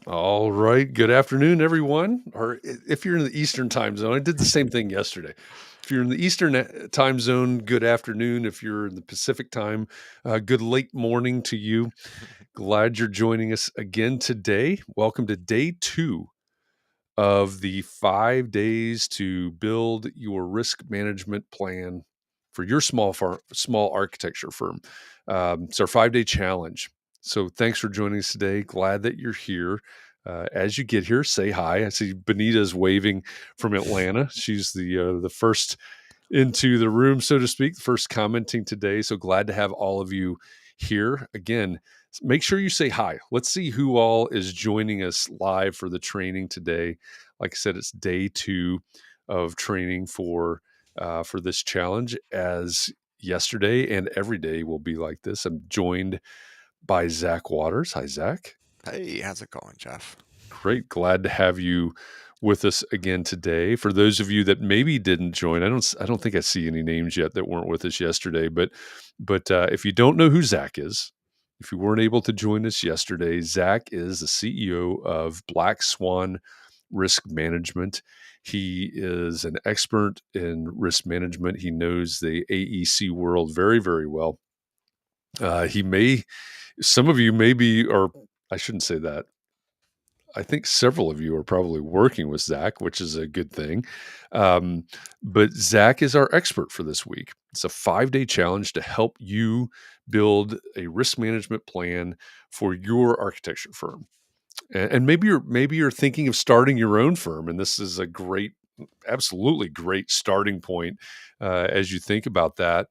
All right. Good afternoon, everyone. Or if you're in the Eastern time zone, I did the same thing yesterday. If you're in the Eastern time zone, good afternoon. If you're in the Pacific time, good late morning to you. Glad you're joining us again today. Welcome to day 2 of the 5 days to build your risk management plan for your small architecture firm. It's our 5-day challenge. So thanks for joining us today. Glad that you're here. As you get here, say hi. I see Benita's waving from Atlanta. She's the first into the room, so to speak, the first commenting today. So glad to have all of you here. Again, make sure you say hi. Let's see who all is joining us live for the training today. Like I said, it's day 2 of training for this challenge. As yesterday and every day will be like this. I'm joined by Zach Waters. Hi, Zach. Hey, how's it going, Jeff? Great. Glad to have you with us again today. For those of you that maybe didn't join, I don't think I see any names yet that weren't with us yesterday, but if you don't know who Zach is, if you weren't able to join us yesterday, Zach is the CEO of Black Swan Risk Management. He is an expert in risk management. He knows the AEC world very, very well. Some of you maybe, or I shouldn't say that. I think several of you are probably working with Zach, which is a good thing. Um, but Zach is our expert for this week. It's a 5-day challenge to help you build a risk management plan for your architecture firm. And maybe you're thinking of starting your own firm, and this is a great, absolutely great starting point as you think about that.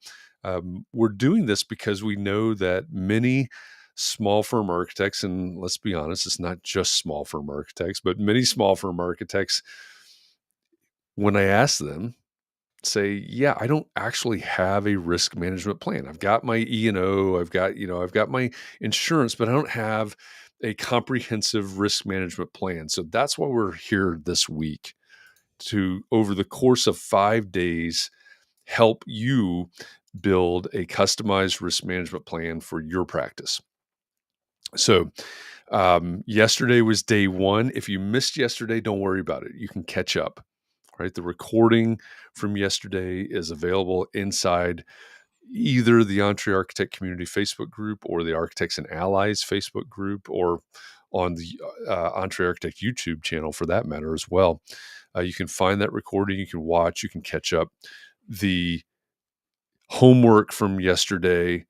We're doing this because we know that many small firm architects, and let's be honest, it's not just small firm architects, but many small firm architects, when I ask them, say, yeah, I don't actually have a risk management plan. I've got my E&O, I've got my insurance, but I don't have a comprehensive risk management plan. So that's why we're here this week to, over the course of 5 days, help you build a customized risk management plan for your practice. So, yesterday was day 1. If you missed yesterday, don't worry about it. You can catch up, right? The recording from yesterday is available inside either the Entree Architect Community Facebook group or the Architects and Allies Facebook group, or on the Entree Architect YouTube channel for that matter as well. You can find that recording, you can watch, you can catch up. The homework from yesterday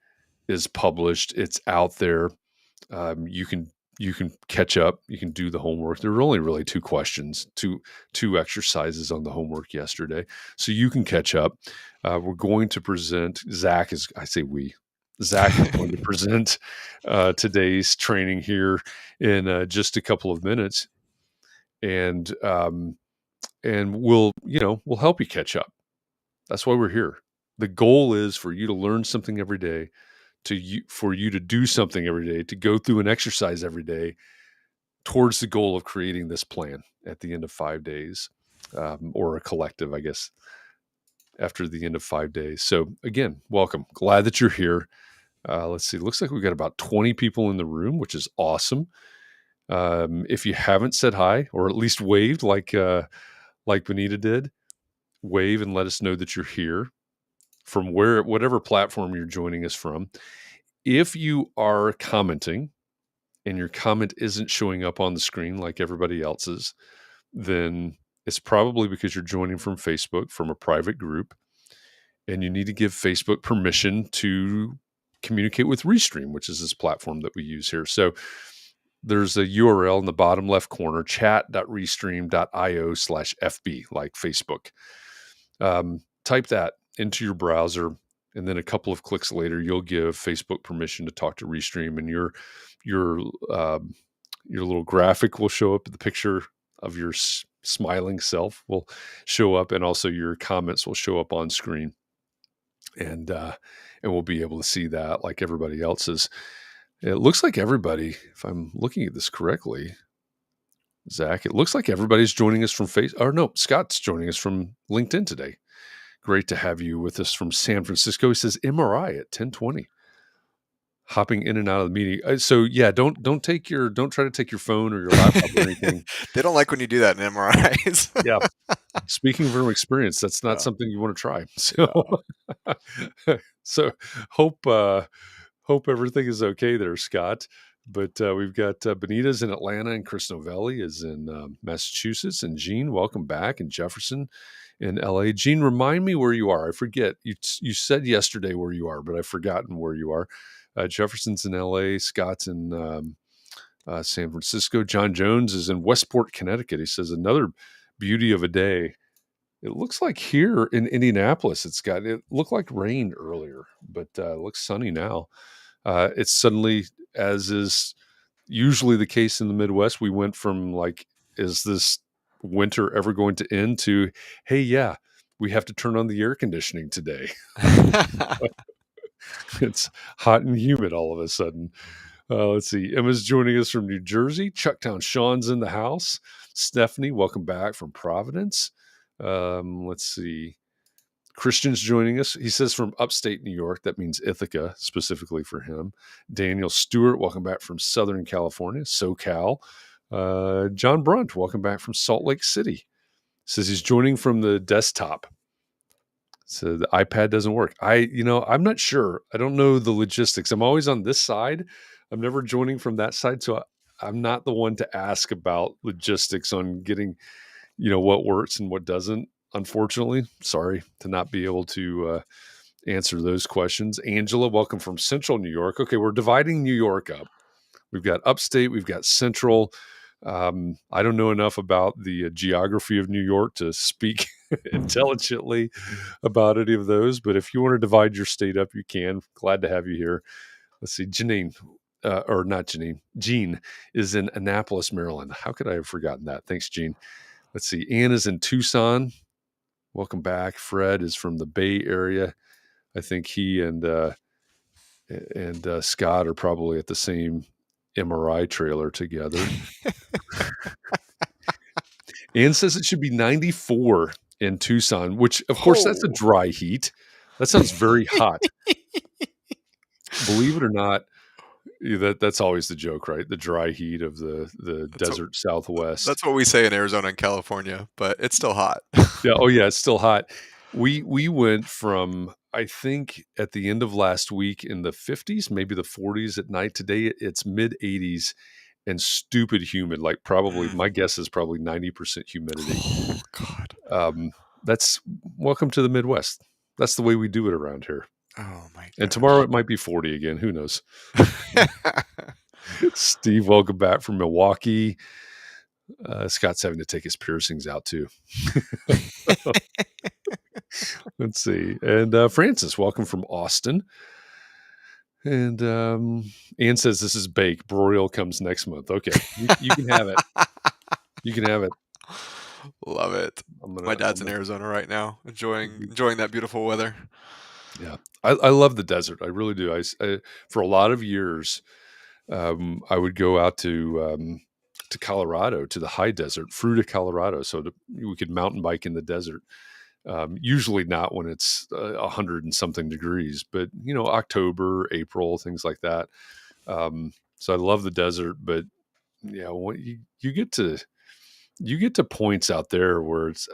is published, it's out there. You can catch up. You can do the homework. There were only really 2 questions, two exercises on the homework yesterday, so you can catch up. We're going to present. Zach is. I say we. Zach is going to present today's training here in just a couple of minutes, and we'll help you catch up. That's why we're here. The goal is for you to learn something every day, for you to do something every day, to go through an exercise every day towards the goal of creating this plan at the end of 5 days, or a collective, I guess, after the end of 5 days. So again, welcome. Glad that you're here. Let's see. Looks like we've got about 20 people in the room, which is awesome. If you haven't said hi, or at least waved like Benita did, wave and let us know that you're here from whatever platform you're joining us from. If you are commenting and your comment isn't showing up on the screen like everybody else's, then it's probably because you're joining from Facebook, from a private group, and you need to give Facebook permission to communicate with Restream, which is this platform that we use here. So there's a URL in the bottom left corner, chat.restream.io/FB, like Facebook. Type that into your browser, and then a couple of clicks later, you'll give Facebook permission to talk to Restream, and your little graphic will show up. The picture of your smiling self will show up, and also your comments will show up on screen, and we'll be able to see that like everybody else's. It looks like everybody, if I'm looking at this correctly, Zach, it looks like everybody's joining us from Scott's joining us from LinkedIn today. Great to have you with us from San Francisco. He says MRI at 10:20. hopping in and out of the meeting. So yeah, don't try to take your phone or your laptop or anything. They don't like when you do that in MRIs. Yeah. Speaking from experience, that's not Yeah, something you wanna try. So yeah. so hope, hope everything is okay there, Scott. But, we've got, Benita's in Atlanta, and Chris Novelli is in, Massachusetts, and Gene, welcome back, and Jefferson in LA. Gene, remind me where you are. I forget. You said yesterday where you are, but I've forgotten where you are. Jefferson's in LA, Scott's in, San Francisco. John Jones is in Westport, Connecticut. He says, "Another beauty of a day." It looks like here in Indianapolis, it looked like rain earlier, but it looks sunny now. It's suddenly, as is usually the case in the Midwest, we went from like, is this winter ever going to end to, hey, yeah, we have to turn on the air conditioning today. It's hot and humid all of a sudden. Let's see. Emma's joining us from New Jersey. Chucktown Sean's in the house. Stephanie, welcome back from Providence. Let's see. Christian's joining us. He says from upstate New York. That means Ithaca specifically for him. Daniel Stewart, welcome back from Southern California, SoCal. John Brunt, welcome back from Salt Lake City. Says he's joining from the desktop. So the iPad doesn't work. I'm not sure. I don't know the logistics. I'm always on this side. I'm never joining from that side. So I'm not the one to ask about logistics on getting, what works and what doesn't. Unfortunately, sorry to not be able to answer those questions. Angela, welcome from Central New York. Okay, we're dividing New York up. We've got upstate, we've got central. I don't know enough about the geography of New York to speak intelligently about any of those, but if you want to divide your state up, you can. Glad to have you here. Let's see, Janine, or not Janine, Jean is in Annapolis, Maryland. How could I have forgotten that? Thanks, Jean. Let's see, Ann is in Tucson. Welcome back. Fred is from the Bay Area. I think he and Scott are probably at the same MRI trailer together. Ann says it should be 94 in Tucson, which, of course, that's a Oh. dry heat. That sounds very hot. Believe it or not, that's always the joke, right? The dry heat of the That's what desert Southwest. that's what we say in Arizona and California, but it's still hot. Yeah. Oh, yeah. It's still hot. We went from, I think at the end of last week, in the 50s, maybe the 40s at night. Today it's mid 80s and stupid humid. Like, probably Mm. my guess is probably 90% humidity. Oh, God. That's welcome to the Midwest. That's the way we do it around here. Oh, my And tomorrow gosh. it might be 40 again. Who knows? Steve, welcome back from Milwaukee. Scott's having to take his piercings out too. Let's see. And Francis, welcome from Austin. And Ann says this is bake. Broil comes next month. Okay, you can have it. You can have it. Love it. I'm My gonna. dad's in Arizona right now, enjoying that beautiful weather. Yeah, I love the desert. I really do. For a lot of years, I would go out to Colorado, to the high desert, Fruita, Colorado, so we could mountain bike in the desert. Usually not when it's 100 and something degrees, but October, April, things like that. So I love the desert, but yeah, when you get to points out there where it's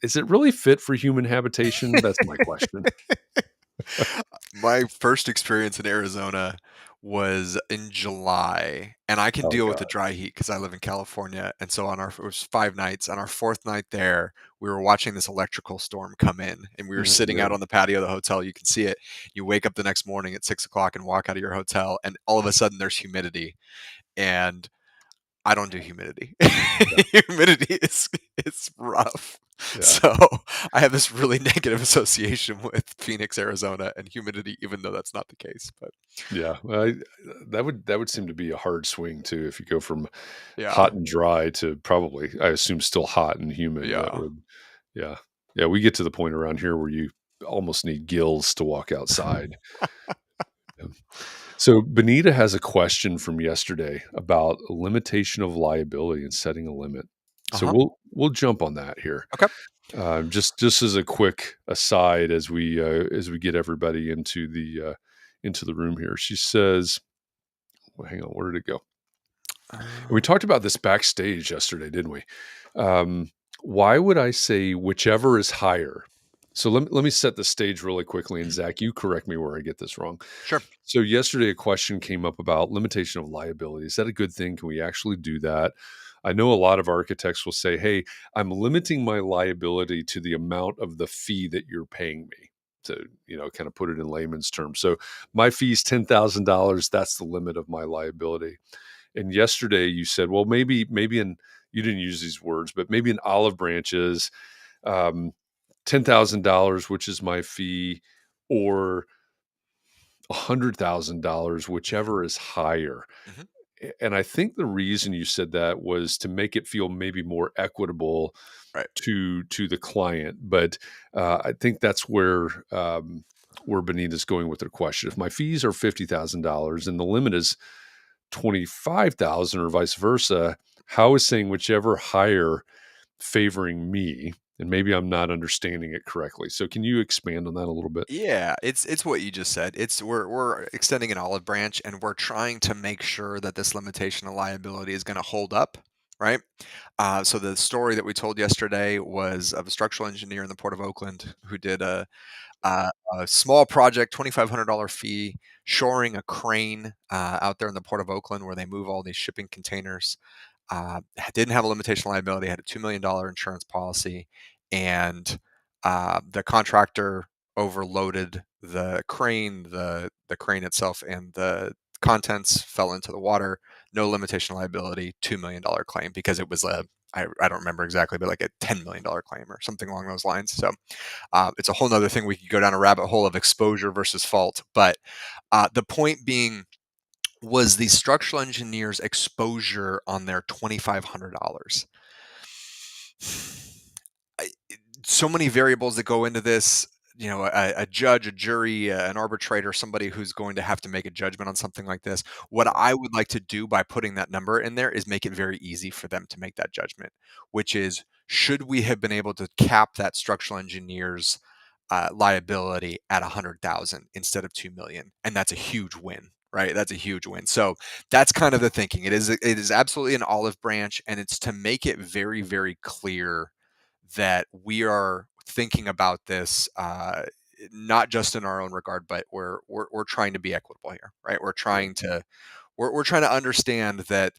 is it really fit for human habitation? That's my question. My first experience in Arizona was in July, and I can Oh deal with the god. dry heat because I live in California. And so it was 5 nights. On our fourth night there, we were watching this electrical storm come in, and we were Mhm, sitting yeah. out on the patio of the hotel. You can see it. You wake up the next morning at 6 o'clock and walk out of your hotel, and all of a sudden there's humidity. And I don't do humidity. Yeah. Humidity is rough. Yeah. So I have this really negative association with Phoenix, Arizona, and humidity, even though that's not the case. But Yeah. That would seem to be a hard swing too if you go from yeah, hot and dry to, probably, I assume, still hot and humid. That yeah. would, yeah. Yeah, we get to the point around here where you almost need gills to walk outside. Yeah. So Benita has a question from yesterday about limitation of liability and setting a limit. So Uh-huh. we'll jump on that here. Okay. Just as a quick aside, as we get everybody into into the room here. She says, well, hang on, where did it go? And we Uh, talked about this backstage yesterday, didn't we? Um, why would I say whichever is higher? So let me set the stage really quickly. And mhm, Zach, you correct me where I get this wrong. sure. So yesterday, a question came up about limitation of liability. Is that a good thing? Can we actually do that? I know a lot of architects will say, "Hey, I'm limiting my liability to the amount of the fee that you're paying me." To kind of put it in layman's terms. So my fee is $10,000. That's the limit of my liability. And yesterday you said, well, maybe in you didn't use these words, but maybe in olive branches, um, $10,000, which is my fee, or $100,000, Mhm, whichever is higher. mhm, And I think the reason you said that was to make it feel maybe more equitable right. to the client. But I think that's where Benita's going with her question. If my fees are $50,000 and the limit is 25,000 or vice versa, how is saying whichever higher favoring me? And maybe I'm not understanding it correctly. So can you expand on that a little bit? Yeah, it's what you just said. It's we're extending an olive branch and we're trying to make sure that this limitation of liability is going to hold up, right? So the story that we told yesterday was of a structural engineer in the Port of Oakland who did a small project, $2,500 fee, shoring a crane out there in the Port of Oakland where they move all these shipping containers. Didn't have a limitation liability, had a $2 million insurance policy, and the contractor overloaded the crane, the crane itself, and the contents fell into the water. No limitation liability, $2 million claim because it was I don't remember exactly, but like a $10 million claim or something along those lines. So it's a whole nother thing. We could go down a rabbit hole of exposure versus fault. But the point being was the structural engineer's exposure on their $2,500. I, so many variables that go into this. A judge, a jury, an arbitrator, somebody who's going to have to make a judgment on something like this. What I would like to do by putting that number in there is make it very easy for them to make that judgment, which is should we have been able to cap that structural engineer's liability at 100,000 instead of 2 million, and that's a huge win, right? That's a huge win. So that's kind of the thinking. It is absolutely an olive branch, and it's to make it very very clear that we are thinking about this not just in our own regard, but we're trying to be equitable here, right? Yeah. We're trying to understand that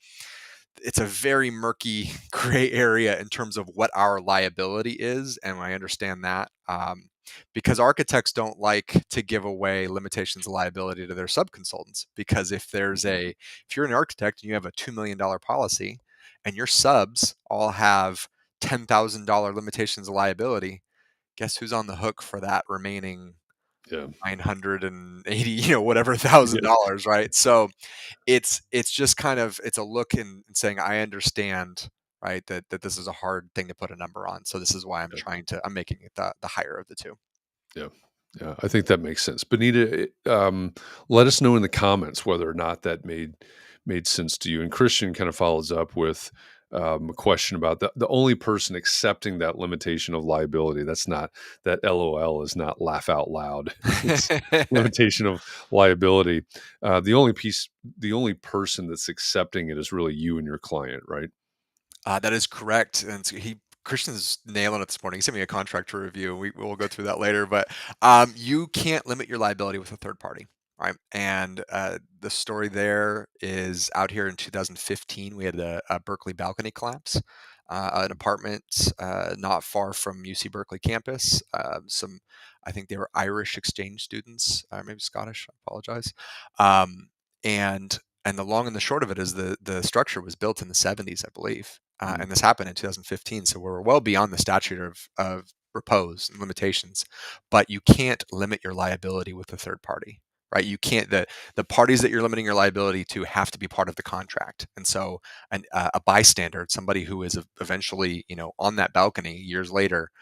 it's a very murky gray area in terms of what our liability is, and I understand that because architects don't like to give away limitations of liability to their subconsultants. Because if you're an architect and you have a $2 million policy, and your subs all have $10,000 limitations of liability, guess who's on the hook for that remaining Yeah. 980, whatever thousand Yeah. dollars, right? So it's just kind of it's a look in saying I understand, right, that this is a hard thing to put a number on. So this is why I'm making it the higher of the two. Yeah. Yeah, I think that makes sense. Benita, let us know in the comments whether or not that made sense to you. And Christian kind of follows up with a question about the only person accepting that limitation of liability. That's not that LOL is not laugh out loud. It's limitation of liability. The only person that's accepting it is really you and your client, right? That is correct, and so Christian's nailing it this morning. He sent me a contract to review. We'll go through that later, but you can't limit your liability with a third party, right? And the story there is out here in 2015. We had a Berkeley balcony collapse, an apartment not far from UC Berkeley campus. I think they were Irish exchange students, maybe Scottish. I apologize. Um, and and the long and the short of it is the structure was built in the 70s, I believe, Mhm. and this happened in 2015. So we're well beyond the statute of repose and limitations, but you can't limit your liability with a third party, right? You can't the parties that you're limiting your liability to have to be part of the contract, and so a bystander, somebody who is eventually on that balcony years later,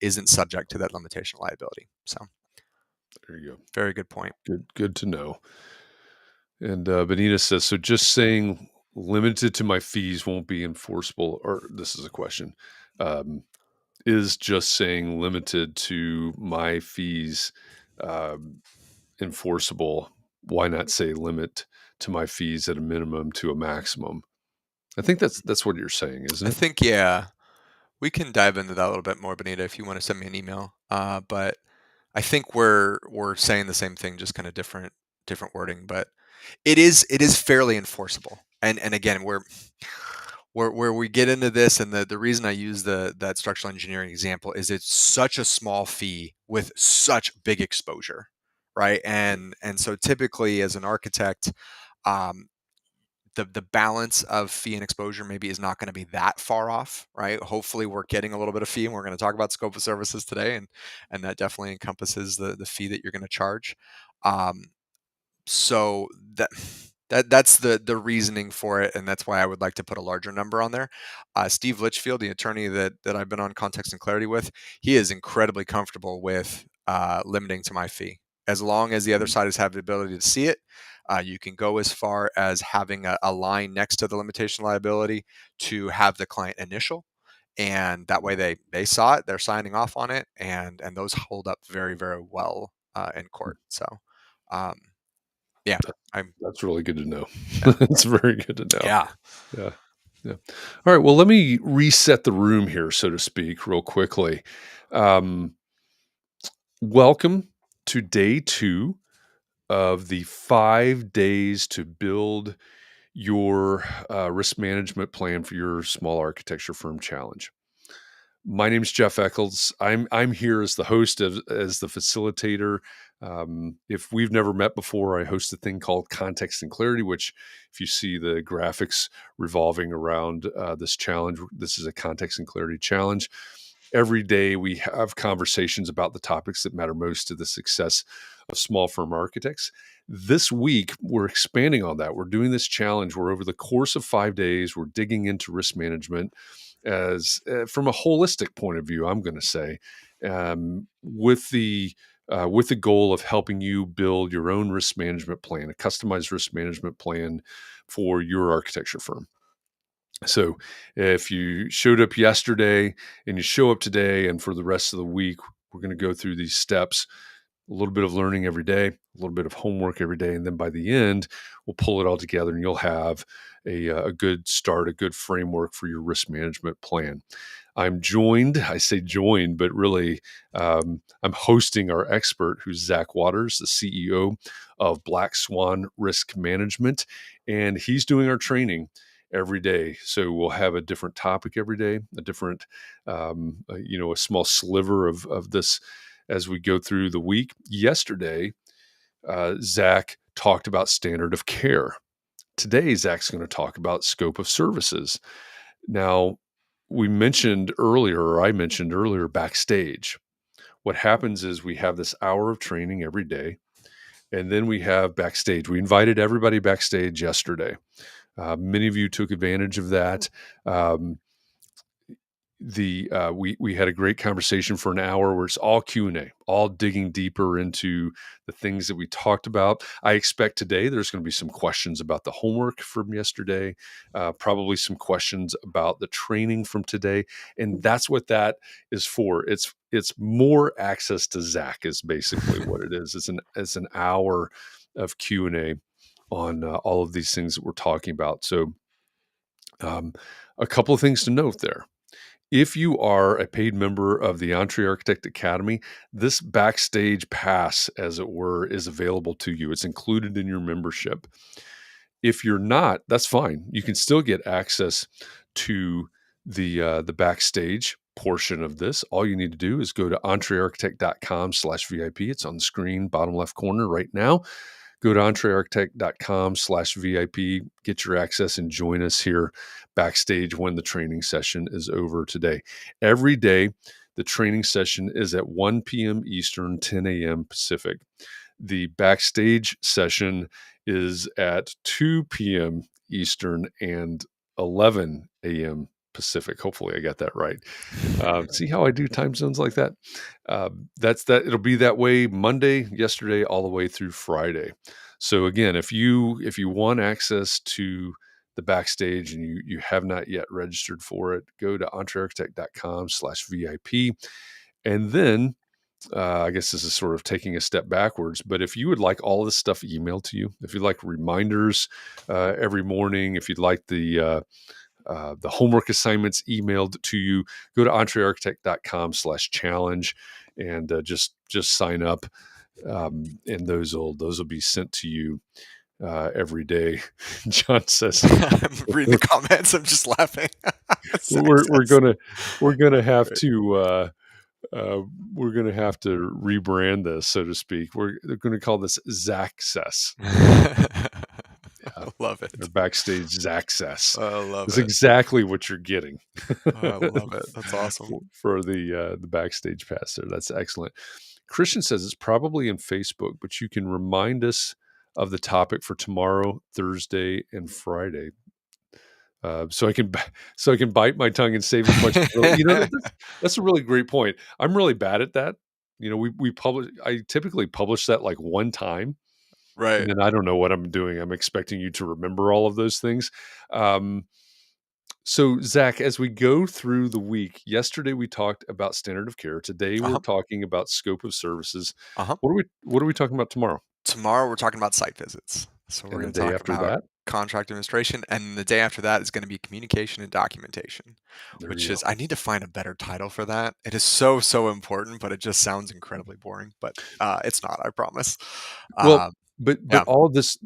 isn't subject to that limitation liability. So There you go. very good point. Good to know. And Benita says, so just saying limited to my fees won't be enforceable, or this is a question, um, is just saying limited to my fees. Um, enforceable, why not say limit to my fees at a minimum to a maximum? I think that's what you're saying, isn't I it? think, yeah, we can dive into that a little bit more, Benita, if you want to send me an email. But I think we're saying the same thing, just kind of different wording. But it is fairly enforceable. And again, where we get into this, and the reason I use that structural engineering example is it's such a small fee with such big exposure, right? And so typically as an architect, um, the balance of fee and exposure maybe is not going to be that far off, right? Hopefully we're getting a little bit of fee, and we're going to talk about scope of services today, and that definitely encompasses the fee that you're going to charge. Um, so that's the reasoning for it, and that's why I would like to put a larger number on there. Steve Litchfield, the attorney that I've been on Context and Clarity with, he is incredibly comfortable with limiting to my fee. As long as the other Mm. side has had the ability to see it, you can go as far as having a line next to the limitation liability to have the client initial, and that way they saw it, they're signing off on it, and those hold up very very well in court. So. Um, yeah, That I'm that's really good to know. yeah. That's very good to know. Yeah. Yeah. Yeah. All right, well, let me reset the room here, so to speak, real quickly. Um, Welcome to day 2 of the 5 days to build your, risk management plan for your small architecture firm challenge. My name's Jeff Echols. I'm here as the host, as the facilitator. If we've never met before, I host a thing called Context and Clarity, which, if you see the graphics revolving around this challenge, this is a Context and Clarity challenge. Every day we have conversations about the topics that matter most to the success of small firm architects. This week, we're expanding on that. We're doing this challenge where, over the course of 5 days, we're digging into risk management as from a holistic point of view. I'm going to say, with the goal of helping you build your own risk management plan, a customized risk management plan for your architecture firm. So, if you showed up yesterday and you show up today, and for the rest of the week, we're going to go through these steps, a little bit of learning every day, a little bit of homework every day, and then by the end, we'll pull it all together, and you'll have a good start, a good framework for your risk management plan. I'm joined, I say joined, but really, I'm hosting our expert, who's Zach Waters, the CEO of Black Swan Risk Management, and he's doing our training every day. So we'll have a different topic every day, a different, a small sliver of this as we go through the week. Yesterday, Zach talked about standard of care. Today, Zach's going to talk about scope of services. Now, we mentioned earlier, or I mentioned earlier, backstage. What happens is we have this hour of training every day, and then we have backstage. We invited everybody backstage yesterday. Many of you took advantage of that. Um, we had a great conversation for an hour where it's all Q&A, all digging deeper into the things that we talked about. I expect today there's going to be some questions about the homework from yesterday, probably some questions about the training from today, and that's what that is for. It's more access to Zach is basically what it is. It's an hour of Q&A on all of these things that we're talking about. So, um, a couple of things to note there. If you are a paid member of the Entree Architect Academy, this backstage pass, as it were, is available to you. It's included in your membership. If you're not, that's fine. You can still get access to the backstage portion of this. All you need to do is go to entrearchitect.com/VIP. It's on the screen, bottom left corner right now. Go to entrearchitect.com/VIP, get your access, and join us here backstage when the training session is over today. Every day, the training session is at 1 p.m. Eastern, 10 a.m. Pacific. The backstage session is at 2 p.m. Eastern and 11 a.m. Pacific. Hopefully, I got that right. See how I do time zones like that? That's that. It'll be that way Monday, yesterday, all the way through Friday. So again, if you want access to the backstage and you have not yet registered for it, go to entrearchitect.com/VIP, and then I guess this is sort of taking a step backwards, but if you would like all this stuff emailed to you, if you'd like reminders every morning, if you'd like the homework assignments emailed to you, go to entrearchitect.com/challenge and just sign up. And those will be sent to you every day. John says I'm reading the comments. I'm just laughing. Zach we're says, gonna we're gonna have right. to uh, we're gonna have to rebrand this, so to speak. They're gonna call this Zaccess. Yeah, Love or it. backstage Zaccess. I love It's it. exactly what you're getting I love it. That's awesome. for the backstage pass there. That's excellent. Christian says it's probably in Facebook, but you can remind us of the topic for tomorrow, Thursday, and Friday. So I can so I can bite my tongue and save as much. That's a really great point. I'm really bad at that. We publish. I typically publish that like one time, and Right. then I don't know what I'm doing. I'm expecting you to remember all of those things. Um, so Zach, as we go through the week, yesterday we talked about standard of care. Today we're Uh-huh. talking about scope of services. Uh-huh. What are we talking about tomorrow? Tomorrow we're talking about site visits. So we're And the going to day talk after about that, contract administration, and the day after that is going to be communication and documentation, there which you is go. I need to find a better title for that. It is so important, but it just sounds incredibly boring. But it's not, I promise. Well, Um, but yeah. all of this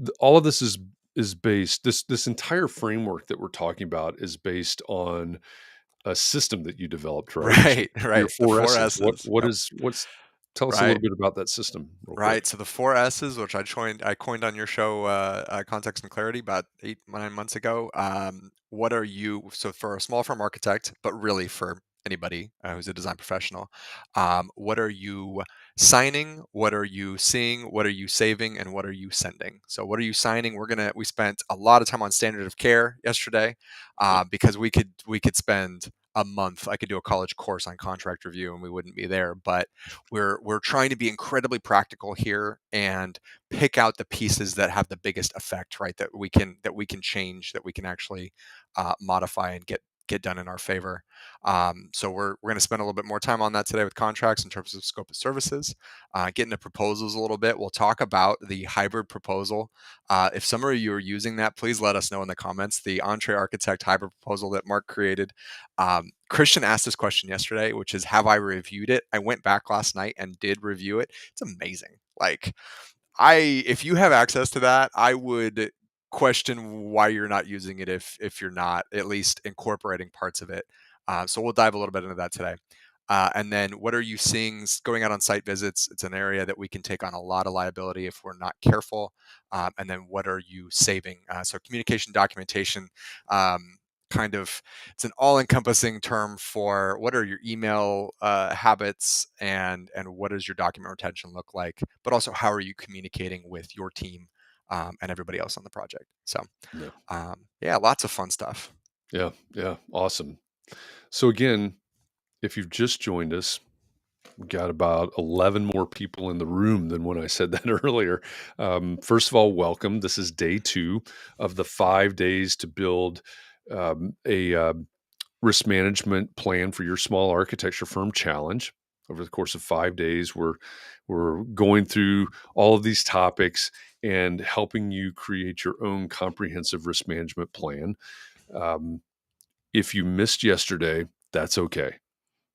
is based this entire framework that we're talking about is based on a system that you developed, right? Right. Your Right. The four four S's. S's. Yep. What's tell us a Right. little bit about that system real quick. Right. So the four S's, which I coined on your show, Context and Clarity, about 8, 9 months ago. What are you? So for a small firm architect, but really for anybody who's a design professional, what are you signing? What are you seeing? What are you saving? And what are you sending? So what are you signing? We spent a lot of time on standard of care yesterday, Yep. because we could spend a month. I could do a college course on contract review and we wouldn't be there, but we're trying to be incredibly practical here and pick out the pieces that have the biggest effect, right? That we can change, that we can actually modify and get done in our favor. So we're going to spend a little bit more time on that today with contracts in terms of scope of services, get into proposals a little bit. We'll talk about the hybrid proposal. If some of you are using that, please let us know in the comments. The Entree Architect hybrid proposal that Mark created. Christian asked this question yesterday, which is, have I reviewed it? I went back last night and did review it. It's amazing. Like, if you have access to that, I would question why you're not using it if you're not at least incorporating parts of it. So we'll dive a little bit into that today. And then what are you seeing going out on site visits? It's an area that we can take on a lot of liability if we're not careful. And then what are you saving? So communication documentation, kind of, it's an all-encompassing term for what are your email habits, and what does your document retention look like, but also how are you communicating with your team, and everybody else on the project. So Yeah. yeah, lots of fun stuff. Yeah. Yeah. Awesome. So again, if you've just joined us, we got about 11 more people in the room than when I said that earlier. First of all, welcome. This is day 2 of the 5 days to build a risk management plan for your small architecture firm challenge. Over the course of 5 days, we're going through all of these topics and helping you create your own comprehensive risk management plan. Um, if you missed yesterday, that's okay.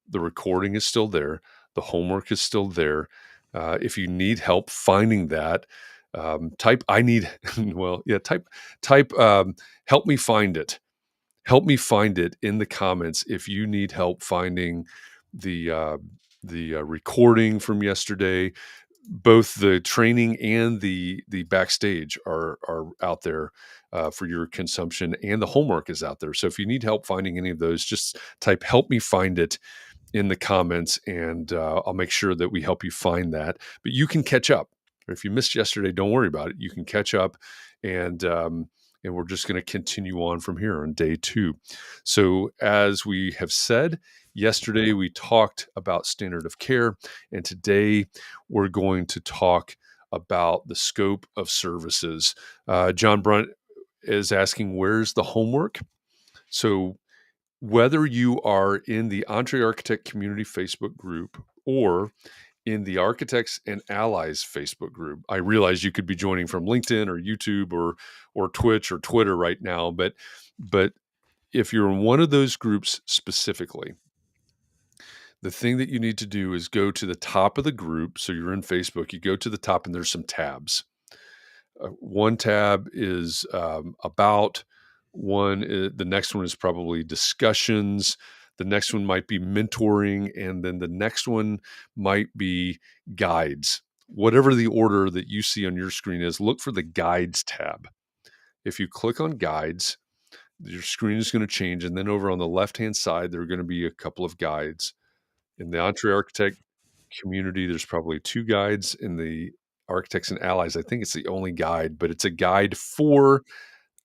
The recording is still there. The homework is still there. If you need help finding that, type I need well, yeah, type help me find it. Help me find it in the comments if you need help finding the recording from yesterday. Both the training and the backstage are out there for your consumption, and the homework is out there. So if you need help finding any of those, just type "help me find it" in the comments, and I'll make sure that we help you find that. But you can catch up. If you missed yesterday, don't worry about it. You can catch up, and we're just going to continue on from here on day 2. So as we have said, yesterday we talked about standard of care, and today we're going to talk about the scope of services. John Brunt is asking, where's the homework? So whether you are in the Entree Architect Community Facebook group or in the Architects and Allies Facebook group. I realize you could be joining from LinkedIn or YouTube or Twitch or Twitter right now, but if you're in one of those groups specifically, the thing that you need to do is go to the top of the group. So you're in Facebook, you go to the top and there's some tabs. One tab is about, the next one is probably discussions. The next one might be mentoring. And then the next one might be guides. Whatever the order that you see on your screen is, look for the guides tab. If you click on guides, your screen is going to change. And then over on the left hand side, there are going to be a couple of guides. In the Entree Architect community, there's probably 2 guides. In the Architects and Allies, I think it's the only guide, but it's a guide for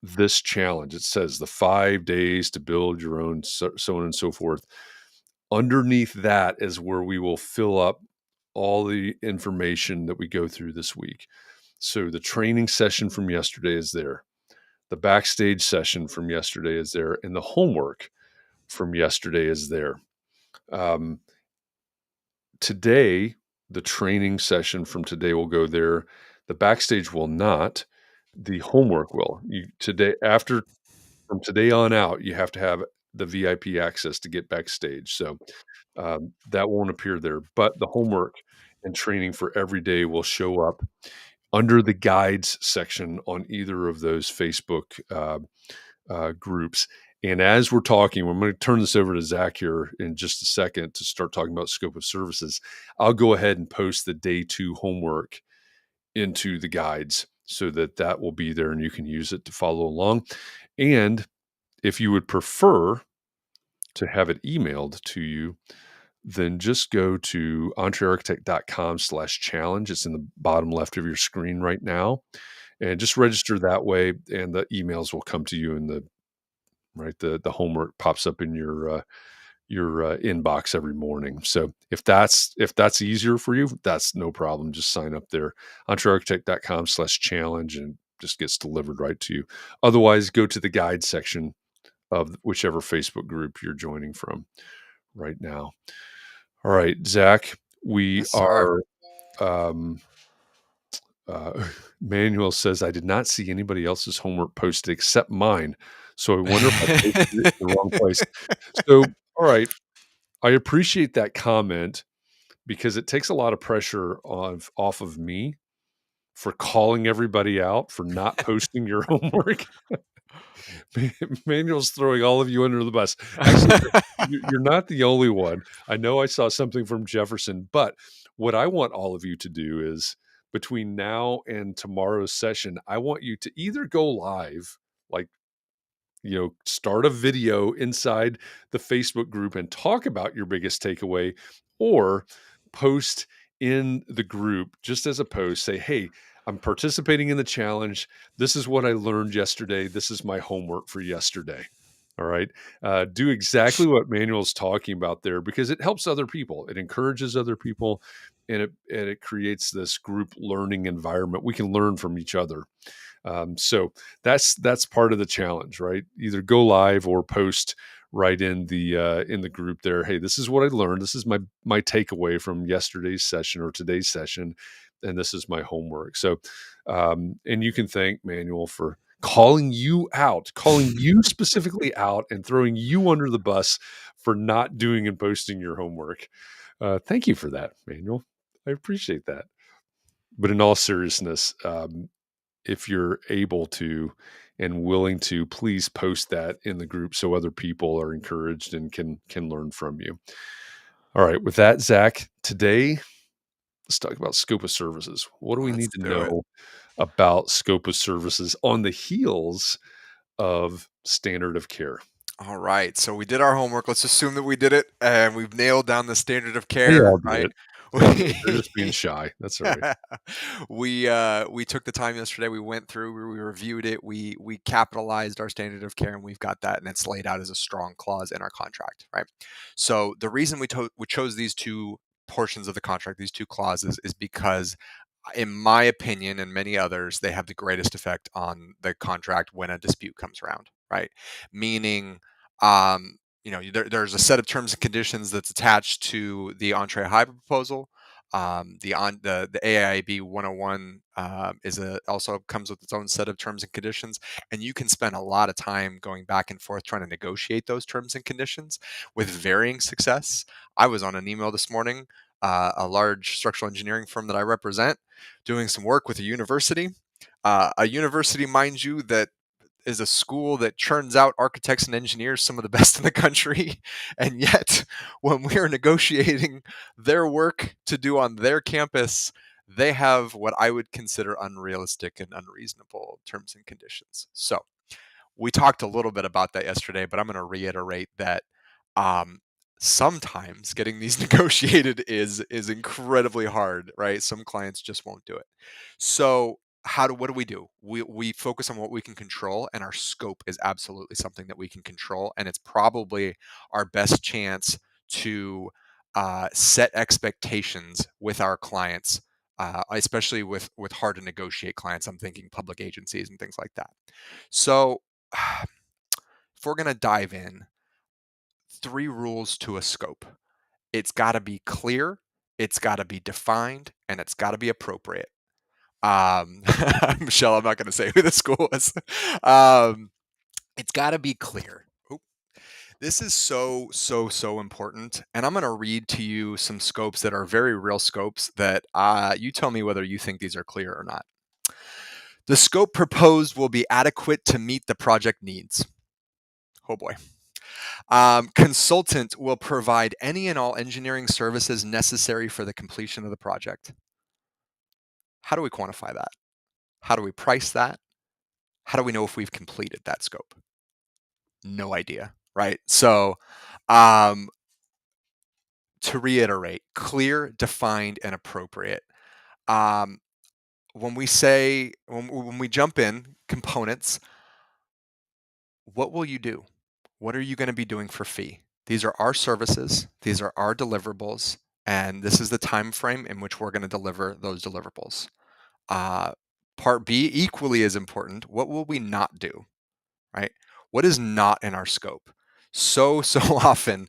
this challenge. It says the 5 days to build your own, so on and so forth. Underneath that is where we will fill up all the information that we go through this week. So the training session from yesterday is there. The backstage session from yesterday is there, and the homework from yesterday is there. Um, Today, the training session from today will go there. The backstage will not. The homework will. You today after From today on out, you have to have the VIP access to get backstage. So that won't appear there, but the homework and training for every day will show up under the guides section on either of those Facebook groups. And as we're talking, I'm going to turn this over to Zach here in just a second to start talking about scope of services. I'll go ahead and post the day 2 homework into the guides so that that will be there and you can use it to follow along. And if you would prefer to have it emailed to you, then just go to entrearchitect.com/challenge. It's in the bottom left of your screen right now. And just register that way, and the emails will come to you in the homework pops up in your inbox every morning. So if that's easier for you, that's no problem. Just sign up there, entrearchitect.com/challenge, and just gets delivered right to you. Otherwise, go to the guide section of whichever Facebook group you're joining from right now. All right, Zach, we Yes, sir. are. Um, uh, Manuel says, I did not see anybody else's homework posted except mine. So I wonder if I posted it in the wrong place. So, all right, I appreciate that comment because it takes a lot of pressure off of me for calling everybody out for not posting your homework. Manuel's throwing all of you under the bus. Actually, you're not the only one. I know I saw something from Jefferson, but what I want all of you to do is between now and tomorrow's session, I want you to either go live, like, start a video inside the Facebook group and talk about your biggest takeaway, or post in the group just as a post, say, hey, I'm participating in the challenge. This is what I learned yesterday. This is my homework for yesterday. All right. Do exactly what Manuel's talking about there because it helps other people. It encourages other people, and it creates this group learning environment. We can learn from each other. So that's part of the challenge, right? Either go live or post right in the group there. Hey, this is what I learned. This is my takeaway from yesterday's session or today's session, and this is my homework. So, and you can thank Manuel for calling you specifically out, and throwing you under the bus for not doing and posting your homework. Thank you for that, Manuel. I appreciate that. But in all seriousness, if you're able to and willing to, please post that in the group so other people are encouraged and can learn from you. All right, with that, Zach, today let's talk about scope of services. What do we need Let's to do it. know about scope of services on the heels of standard of care? All right. So we did our homework. Let's assume that we did it and we've nailed down the standard of They care, all did right? it. They all did it. They're just being shy. That's all right. We took the time yesterday. We went through, we reviewed it, we capitalized our standard of care, and we've got that, and it's laid out as a strong clause in our contract, right? So the reason we chose these two portions of the contract, these two clauses, is because in my opinion and many others, they have the greatest effect on the contract when a dispute comes around, right? Meaning, there's a set of terms and conditions that's attached to the entree hybrid proposal. The AIB 101 also comes with its own set of terms and conditions, and you can spend a lot of time going back and forth trying to negotiate those terms and conditions with varying success. I was on an email this morning, a large structural engineering firm that I represent, doing some work with a university, mind you, that is a school that churns out architects and engineers, some of the best in the country. And yet, when we are negotiating their work to do on their campus, they have what I would consider unrealistic and unreasonable terms and conditions. So, we talked a little bit about that yesterday, but I'm going to reiterate that um, sometimes getting these negotiated is incredibly hard, right? Some clients just won't do it. So what do? We focus on what we can control, and our scope is absolutely something that we can control, and it's probably our best chance to set expectations with our clients, especially with hard to negotiate clients. I'm thinking public agencies and things like that. So if we're going to dive in, 3 rules to a scope. It's got to be clear, it's got to be defined, and it's got to be appropriate. Um, Michelle, I'm not going to say who the school is. Um, it's got to be clear. Oop. This is so important. And I'm going to read to you some scopes that are very real scopes that you tell me whether you think these are clear or not. The scope proposed will be adequate to meet the project needs. Oh boy. Consultant will provide any and all engineering services necessary for the completion of the project. How do we quantify that? How do we price that? How do we know if we've completed that scope? No idea, right? So, um, to reiterate, clear, defined, and appropriate. Um, when we jump in components, what will you do? What are you going to be doing for fee? These are our services, these are our deliverables, and this is the time frame in which we're going to deliver those deliverables. Uh, Part B, equally as important, what will we not do? Right? What is not in our scope? So often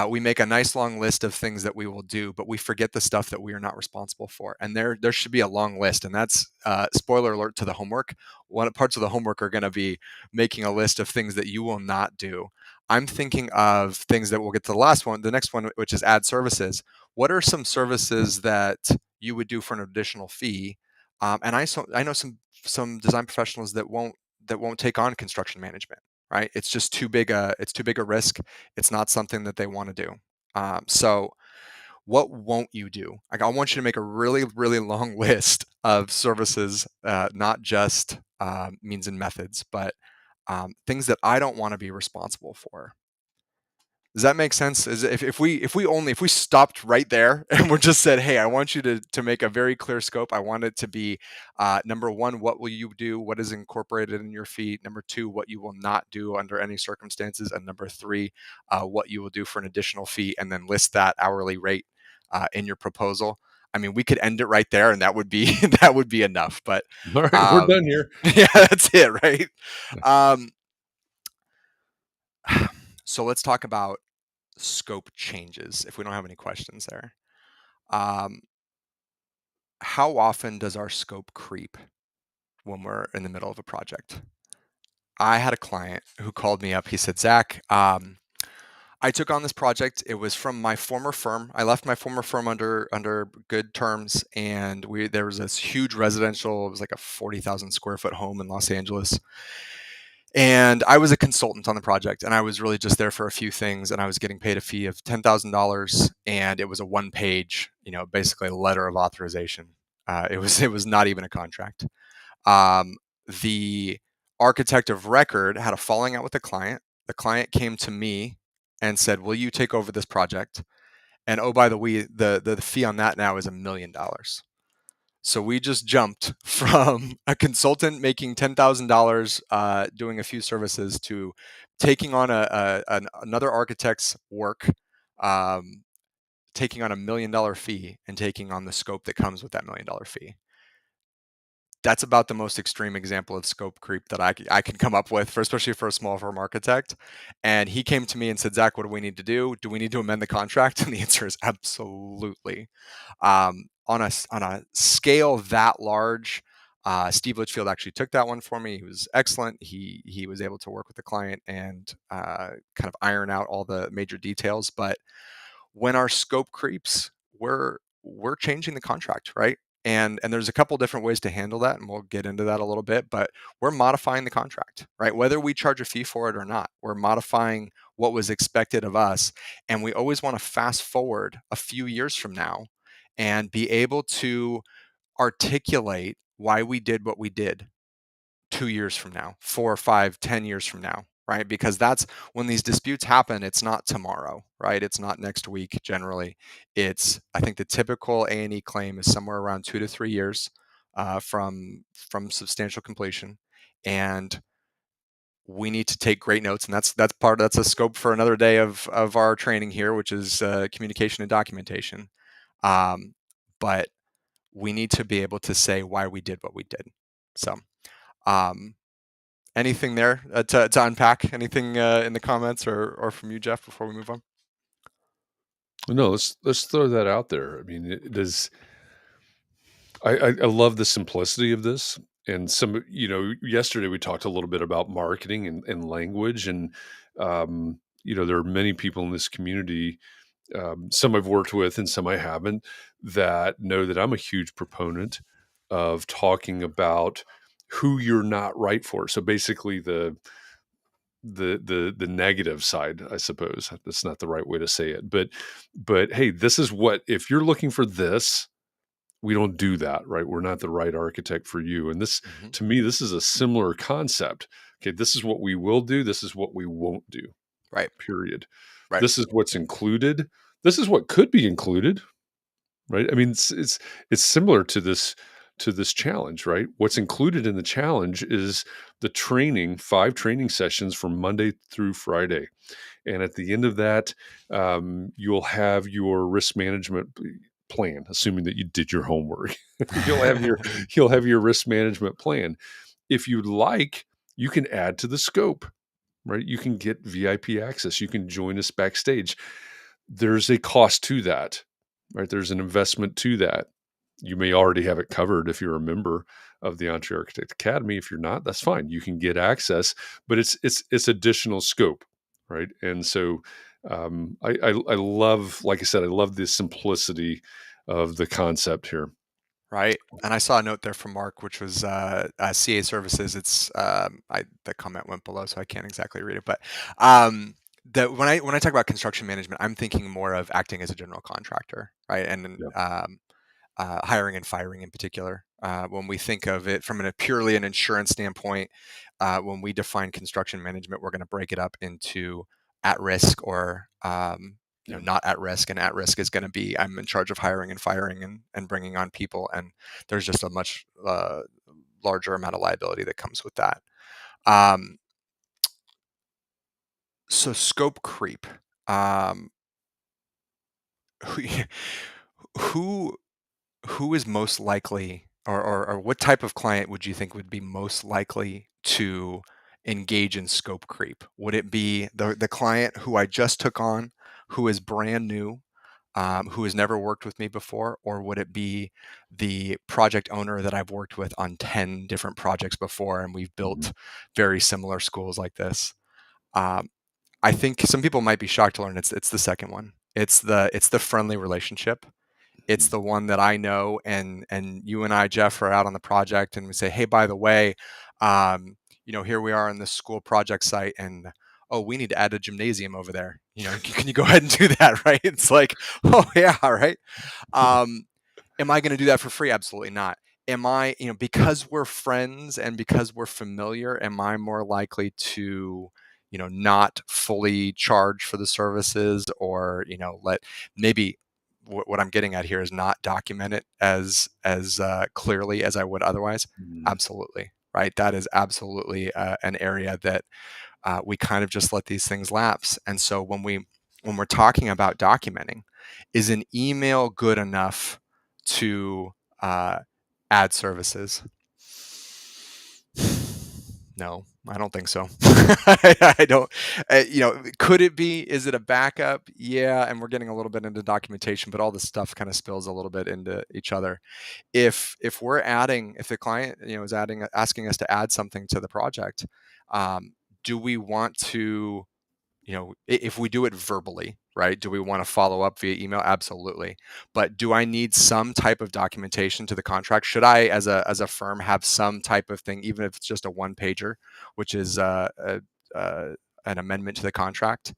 we make a nice long list of things that we will do, but we forget the stuff that we are not responsible for. And there should be a long list. And that's spoiler alert to the homework. One parts of the homework are going to be making a list of things that you will not do. I'm thinking of things that we'll get to the next one, which is add services. What are some services that you would do for an additional fee? And I know some design professionals that won't take on construction management, right? It's too big a risk. It's not something that they want to do. So what won't you do? Like, I want you to make a really long list of services, not just means and methods, but things that I don't want to be responsible for. Does that make sense? Is if we stopped right there and we just said, hey, I want you to make a very clear scope. I want it to be number one, what will you do? What is incorporated in your fee? Number two, what you will not do under any circumstances, and number three, what you will do for an additional fee, and then list that hourly rate in your proposal. I mean, we could end it right there, and that would be that would be enough. But All right, we're done here. yeah, that's it, right? Um, so let's talk about scope changes if we don't have any questions there. Um, how often does our scope creep when we're in the middle of a project? I had a client who called me up. He said, Zach, I took on this project. It was from my former firm. I left my former firm under good terms, and there was this huge residential. It was like a 40,000 square foot home in Los Angeles. And I was a consultant on the project, and I was really just there for a few things, and I was getting paid a fee of $10,000, and it was a one-page, basically a letter of authorization. It was not even a contract. Um, the architect of record had a falling out with the client. The client came to me and said, "Will you take over this project?" And oh, by the way, the fee on that now is $1 million. So we just jumped from a consultant making $10,000 doing a few services to taking on another architect's work, um, taking on $1 million fee, and taking on the scope that comes with that $1 million fee. That's about the most extreme example of scope creep that I can come up with, especially for a small firm architect. And he came to me and said, Zach, what do we need to do? Do we need to amend the contract? And the answer is absolutely. on a scale that large, Steve Litchfield actually took that one for me. He was excellent. He was able to work with the client and kind of iron out all the major details. But when our scope creeps, we're changing the contract, right? And there's a couple different ways to handle that, and we'll get into that a little bit. But we're modifying the contract, right? Whether we charge a fee for it or not, we're modifying what was expected of us, and we always want to fast forward a few years from now and be able to articulate why we did what we did 2 years from now, 4, 5, 10 years from now, right? Because that's when these disputes happen. It's not tomorrow, right? It's not next week. Generally, it's, I think the typical A&E claim is somewhere around 2 to 3 years from substantial completion, and we need to take great notes. And that's a scope for another day of our training here, which is communication and documentation. But we need to be able to say why we did what we did. So. Um, Anything there to unpack? Anything in the comments or from you, Jeff, before we move on? No, let's throw that out there. I mean, it does. I love the simplicity of this. And yesterday we talked a little bit about marketing and language. And, there are many people in this community, some I've worked with and some I haven't, that know that I'm a huge proponent of talking about who you're not right for. So basically the negative side, I suppose. That's not the right way to say it. But hey, this is what, if you're looking for this, we don't do that, right? We're not the right architect for you. And this, Hmm. to me, this is a similar concept. Okay, this is what we will do. This is what we won't do. Right, Period. right, This is what's included. This is what could be included, right? I mean, it's similar to this challenge, right? What's included in the challenge is the training, 5 training sessions from Monday through Friday. And at the end of that, you'll have your risk management plan, assuming that you did your homework. you'll have your you'll have your risk management plan. If you'd like, you can add to the scope, right? You can get VIP access. You can join us backstage. There's a cost to that, right? There's an investment to that. You may already have it covered if you're a member of the Entre Architect Academy. If you're not, that's fine. You can get access, but it's additional scope, right? And so I love, like I said, I love the simplicity of the concept here. right. And I saw a note there from Mark, which was CA services. It's the comment went below, so I can't exactly read it. But when I talk about construction management, I'm thinking more of acting as a general contractor, right? And then, Yeah. hiring and firing in particular. When we think of it from a purely an insurance standpoint, when we define construction management, we're going to break it up into at risk or Yeah. not at risk. And at risk is going to be I'm in charge of hiring and firing and bringing on people, and there's just a much larger amount of liability that comes with that. Um, so scope creep. Um, who who who is most likely or what type of client would you think would be most likely to engage in scope creep? Would it be the client who I just took on, who is brand new, who has never worked with me before, or would it be the project owner that I've worked with on 10 different projects before and we've Mhm. built very similar schools like this? Um, I think some people might be shocked to learn it's the second one. It's the friendly relationship. It's Mhm. the one that I know, and you and I, Jeff, are out on the project, and we say, "Hey, by the way, here we are on this school project site, and oh, we need to add a gymnasium over there. Can you go ahead and do that?" Right? It's like, oh yeah, all right. Um, Am I going to do that for free? Absolutely not. Am I, because we're friends and because we're familiar, am I more likely to, not fully charge for the services or, let maybe what I'm getting at here is not document it as clearly as I would otherwise? Mhm. Absolutely. Right. That is absolutely an area that we kind of just let these things lapse. And so when we're talking about documenting, is an email good enough to uh, add services? No, I don't think so. I don't, could it be? Is it a backup? Yeah, and we're getting a little bit into documentation, but all this stuff kind of spills a little bit into each other. If we're adding, if the client, is asking us to add something to the project, do we want to, if we do it verbally, right? Do we want to follow up via email? Absolutely. But do I need some type of documentation to the contract? Should I, as a firm, have some type of thing, even if it's just a one pager, which is uh, an amendment to the contract?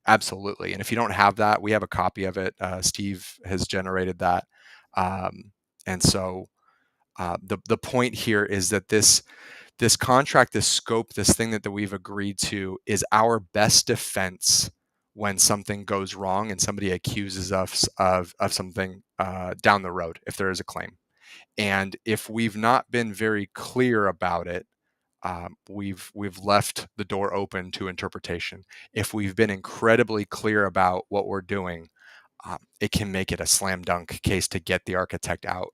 Absolutely. And if you don't have that, we have a copy of it. Steve has generated that, and so the point here is that this contract, this scope, this thing that we've agreed to is our best defense when something goes wrong and somebody accuses us of something down the road, if there is a claim. And if we've not been very clear about it, we've left the door open to interpretation. If we've been incredibly clear about what we're doing, it can make it a slam dunk case to get the architect out.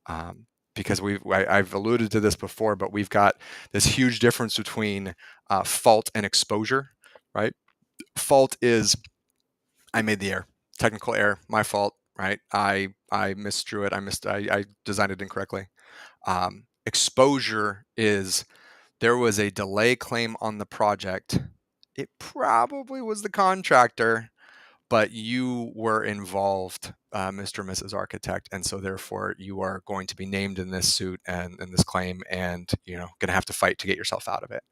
Um, because I've alluded to this before, but we've got this huge difference between fault and exposure, right? Fault is I made the error, technical error, my fault, right? I misdrew it, I designed it incorrectly. Exposure is there was a delay claim on the project. It probably was the contractor, but you were involved, Mr. and Mrs. Architect, and so therefore you are going to be named in this suit and in this claim, and going to have to fight to get yourself out of it.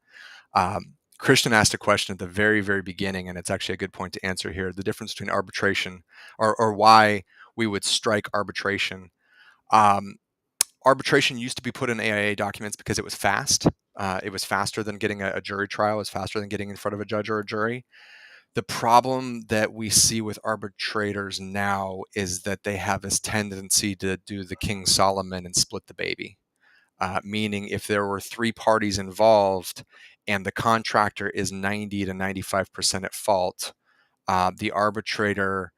Christian asked a question at the very, very beginning, and it's actually a good point to answer here: the difference between arbitration, or why we would strike arbitration. Um, Arbitration used to be put in AIA documents because it was fast. It was faster than getting a jury trial. It was faster than getting in front of a judge or a jury. The problem that we see with arbitrators now is that they have this tendency to do the King Solomon and split the baby. Meaning, if there were three parties involved and the contractor is 90 to 95% at fault, the arbitrator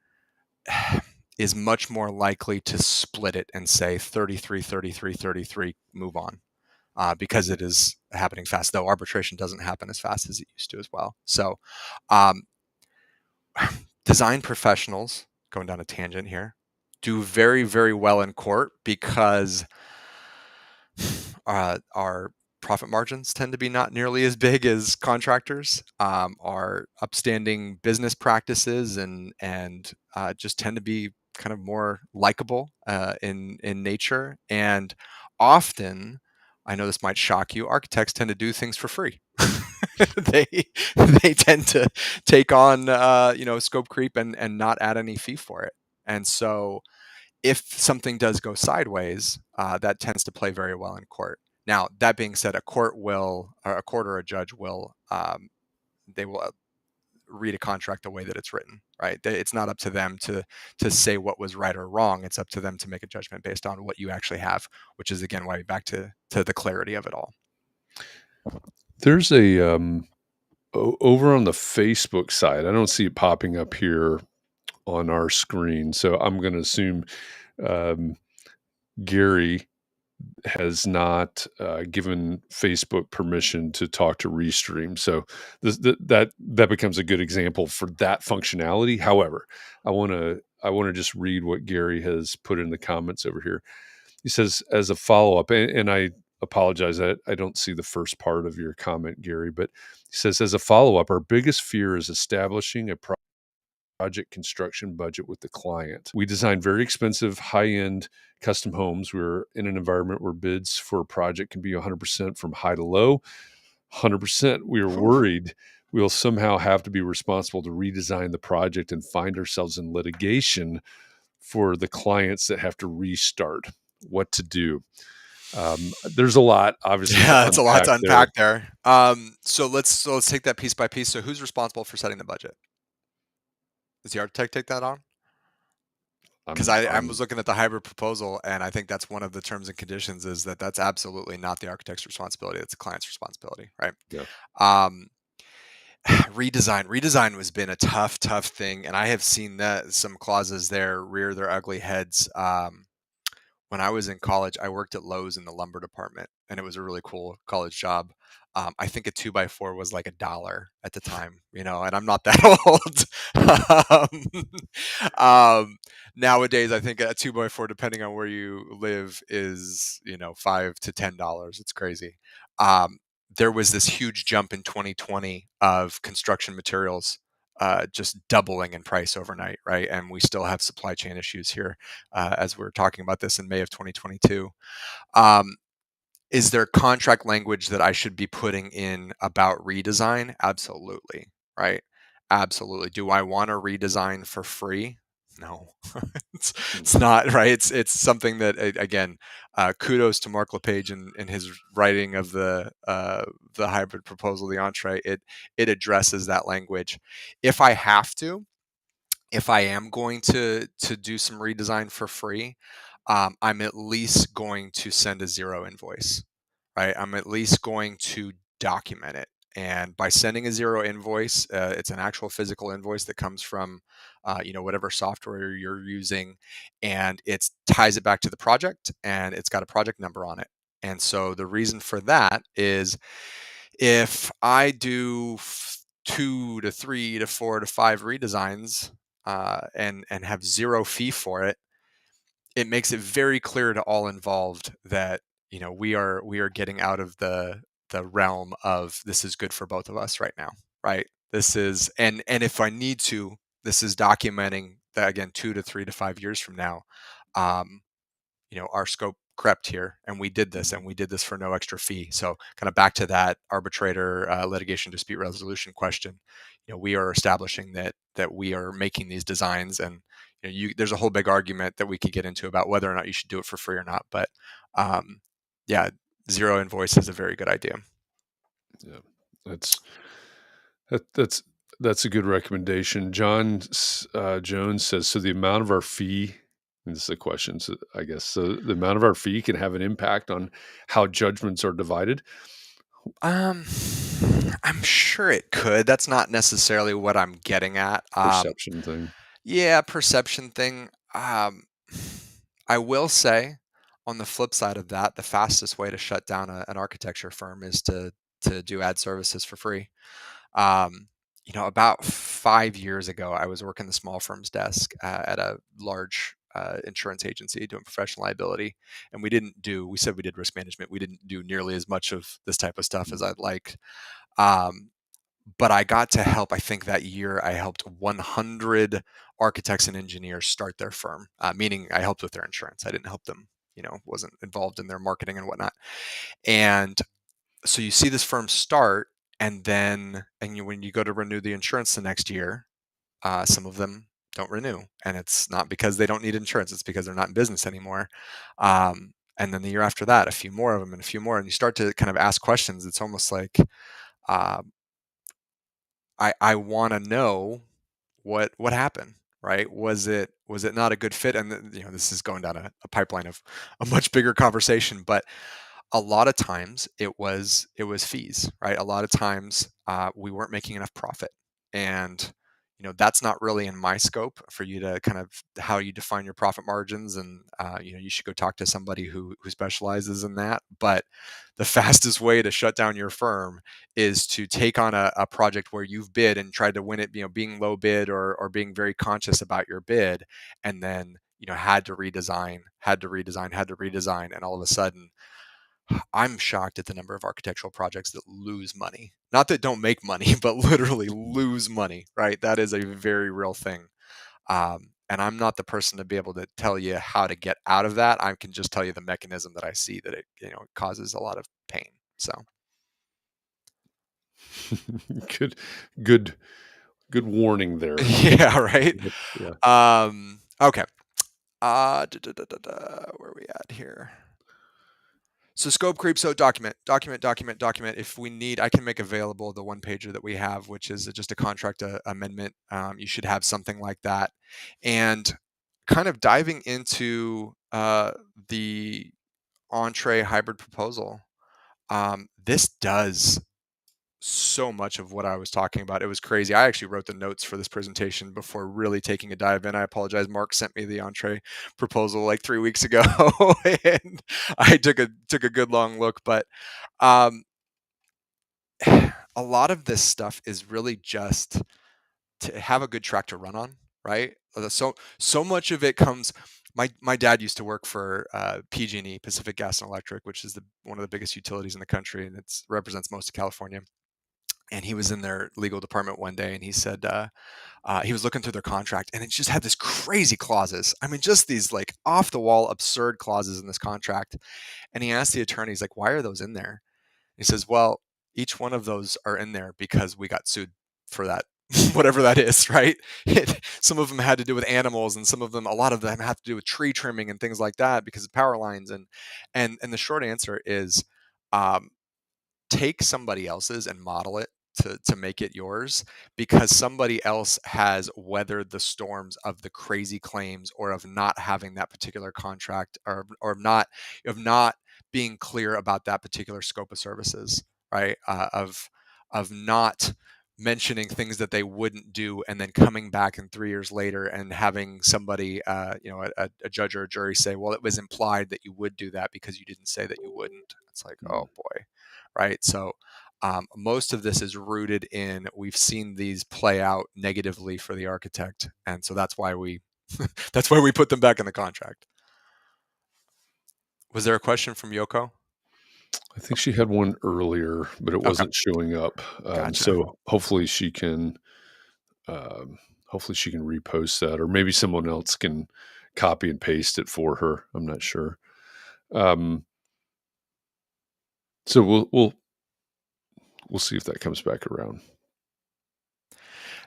is much more likely to split it and say 33, 33, 33, move on. Because it is happening fast, though arbitration doesn't happen as fast as it used to as well. So, um, design professionals, going down a tangent here, do very, very well in court because our profit margins tend to be not nearly as big as contractors. Our upstanding business practices and just tend to be kind of more likable in nature. And often, I know this might shock you, architects tend to do things for free. they they tend to take on scope creep and not add any fee for it. And so if something does go sideways, that tends to play very well in court. Now, that being said, a court or a judge will, they will read a contract the way that it's written, right? It's not up to them to say what was right or wrong. It's up to them to make a judgment based on what you actually have, which is again why back to the clarity of it all. There's a over on the Facebook side. I don't see it popping up here on our screen, so I'm going to assume um, Gary has not given Facebook permission to talk to Restream. So that becomes a good example for that functionality. However, I want to just read what Gary has put in the comments over here. He says, as a follow up, and I apologize that I don't see the first part of your comment, Gary, but he says, as a follow up, our biggest fear is establishing a project construction budget with the client. We design very expensive, high-end custom homes. We're in an environment where bids for a project can be 100% from high to low. 100%. We are Whew. worried we'll somehow have to be responsible to redesign the project and find ourselves in litigation for the clients that have to restart. What to do? There's a lot, obviously, to Yeah, it's a lot unpack to there. unpack there. So let's take that piece by piece. So who's responsible for setting the budget? Does the architect take that on? Because I'm, I I'm, was looking at the hybrid proposal, and I think that's one of the terms and conditions is that that's absolutely not the architect's responsibility. It's the client's responsibility, right? yeah. Um, redesign has been a tough thing, and I have seen that some clauses there rear their ugly heads. When I was in college, I worked at Lowe's in the lumber department, and it was a really cool college job. I think a 2x4 was like $1 at the time, and I'm not that old. Nowadays, I think a 2x4, depending on where you live, is $5 to $10. It's crazy. Um, there was this huge jump in 2020 of construction materials just doubling in price overnight, right? And we still have supply chain issues here as we're talking about this in May of 2022. Um, is there contract language that I should be putting in about redesign? Absolutely, right? Absolutely. Do I want to redesign for free? No, it's not right. It's something that again, kudos to Mark LePage in his writing of the hybrid proposal, the entree. It addresses that language. If I have to, if I am going to do some redesign for free, I'm at least going to send a zero invoice, right? I'm at least going to document it. And by sending a zero invoice, it's an actual physical invoice that comes from, whatever software you're using, and it ties it back to the project, and it's got a project number on it. And so the reason for that is if I do 2 to 3 to 4 to 5 redesigns and have zero fee for it, it makes it very clear to all involved that we are getting out of the realm of this is good for both of us right now, right? This is and if I need to, this is documenting that again 2 to 3 to 5 years from now. Um, our scope crept here and we did this and we did this for no extra fee. So kind of back to that arbitrator litigation dispute resolution question, we are establishing that we are making these designs, and there's a whole big argument that we could get into about whether or not you should do it for free or not, but um, yeah, zero invoice is a very good idea. Yeah, that's that's a good recommendation. John Jones says, so the amount of our fee, and this is a question, so I guess, so the amount of our fee can have an impact on how judgments are divided. um, I'm sure it could. That's not necessarily what I'm getting at. Perception thing. Yeah, perception thing. I will say, on the flip side of that, the fastest way to shut down an architecture firm is to do ad services for free. Um, about 5 years ago, I was working the small firms desk at a large insurance agency doing professional liability, and we said we did risk management. We didn't do nearly as much of this type of stuff as I'd like. Um, but I got to help. I think that year I helped 100 architects and engineers start their firm, meaning I helped with their insurance. I didn't help them, wasn't involved in their marketing and whatnot. And so you see this firm start, and then when you go to renew the insurance the next year, some of them don't renew, and it's not because they don't need insurance; it's because they're not in business anymore. And then the year after that, a few more of them, and a few more, and you start to kind of ask questions. It's almost like uh, I want to know what happened, right? Was it not a good fit? And this is going down a pipeline of a much bigger conversation, but a lot of times it was fees, right? A lot of times we weren't making enough profit, and that's not really in my scope for you to kind of how you define your profit margins, and you should go talk to somebody who specializes in that. But the fastest way to shut down your firm is to take on a project where you've bid and tried to win it, being low bid or being very conscious about your bid, and then had to redesign, and all of a sudden I'm shocked at the number of architectural projects that lose money. Not that don't make money, but literally lose money, right? That is a very real thing. And I'm not the person to be able to tell you how to get out of that. I can just tell you the mechanism that I see that it causes a lot of pain. So Good, good, good warning there. yeah, right. Yeah. Okay. Where are we at here? So scope creep, so document. If we need, I can make available the one pager that we have, which is just a contract amendment. You should have something like that. And kind of diving into the entree hybrid proposal, this does so much of what I was talking about. It was crazy. I actually wrote the notes for this presentation before really taking a dive in. I apologize. Mark sent me the entree proposal like 3 weeks ago, and I took a good long look. But um, a lot of this stuff is really just to have a good track to run on, right? So much of it comes. My dad used to work for PG&E, Pacific Gas and Electric, which is one of the biggest utilities in the country, and it represents most of California. And he was in their legal department one day, and he said he was looking through their contract, and it just had this crazy clauses. I mean, just these like off the wall, absurd clauses in this contract. And he asked the attorney, he's like, "Why are those in there?" He says, "Well, each one of those are in there because we got sued for that." Whatever that is, right? Some of them had to do with animals, and some of them, a lot of them, have to do with tree trimming and things like that because of power lines. And the short answer is, um, take somebody else's and model it to make it yours, because somebody else has weathered the storms of the crazy claims, or of not having that particular contract, or of not being clear about that particular scope of services, right? Of not mentioning things that they wouldn't do, and then coming back in 3 years later and having somebody, a judge or a jury say, well, it was implied that you would do that because you didn't say that you wouldn't. It's like, Mm. oh boy, right? So most of this is rooted in, we've seen these play out negatively for the architect, and so that's why we that's why we put them back in the contract. Was there a question from Yoko? I think she had one earlier, but it Okay, wasn't showing up. gotcha. So um, hopefully she can repost that, or maybe someone else can copy and paste it for her. I'm not sure. Um, so we'll see if that comes back around.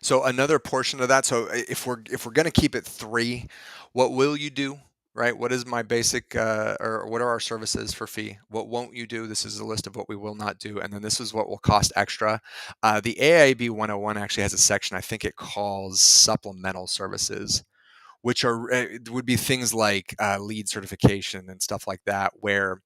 So another portion of that. So if we're going to keep it three, what will you do? Right? What is my basic, or what are our services for fee? What won't you do? This is a list of what we will not do, and then this is what will cost extra. The AIB 101 actually has a section. I think it calls supplemental services, which would be things like lead certification and stuff like that, where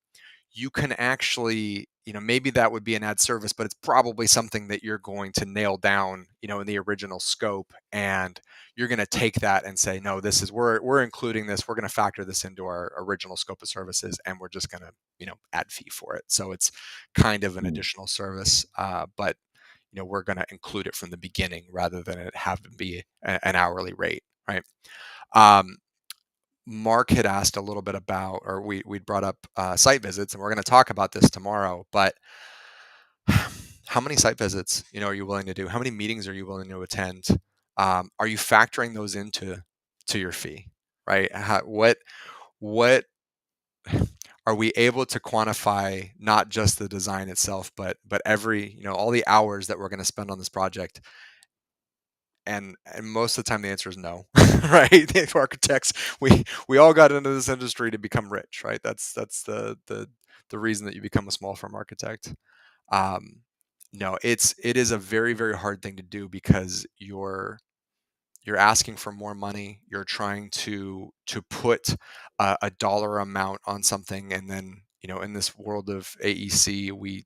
you can actually, maybe that would be an ad service, but it's probably something that you're going to nail down, in the original scope, and you're going to take that and say, no, this is, we're including this, we're going to factor this into our original scope of services, and we're just going to, add fee for it. So it's kind of an Mm. additional service, but we're going to include it from the beginning rather than it have to be an hourly rate, right? Um, Mark had asked a little bit about, or we'd brought up site visits, and we're going to talk about this tomorrow. But how many site visits, are you willing to do? How many meetings are you willing to attend? Are you factoring those to your fee, right? What are we able to quantify? Not just the design itself, but every, all the hours that we're going to spend on this project. And most of the time the answer is no. Right? The architects, we all got into this industry to become rich, right? That's the reason that you become a small firm architect. um no, it is a very, very hard thing to do, because you're asking for more money, you're trying to put a dollar amount on something, and then, in this world of AEC, we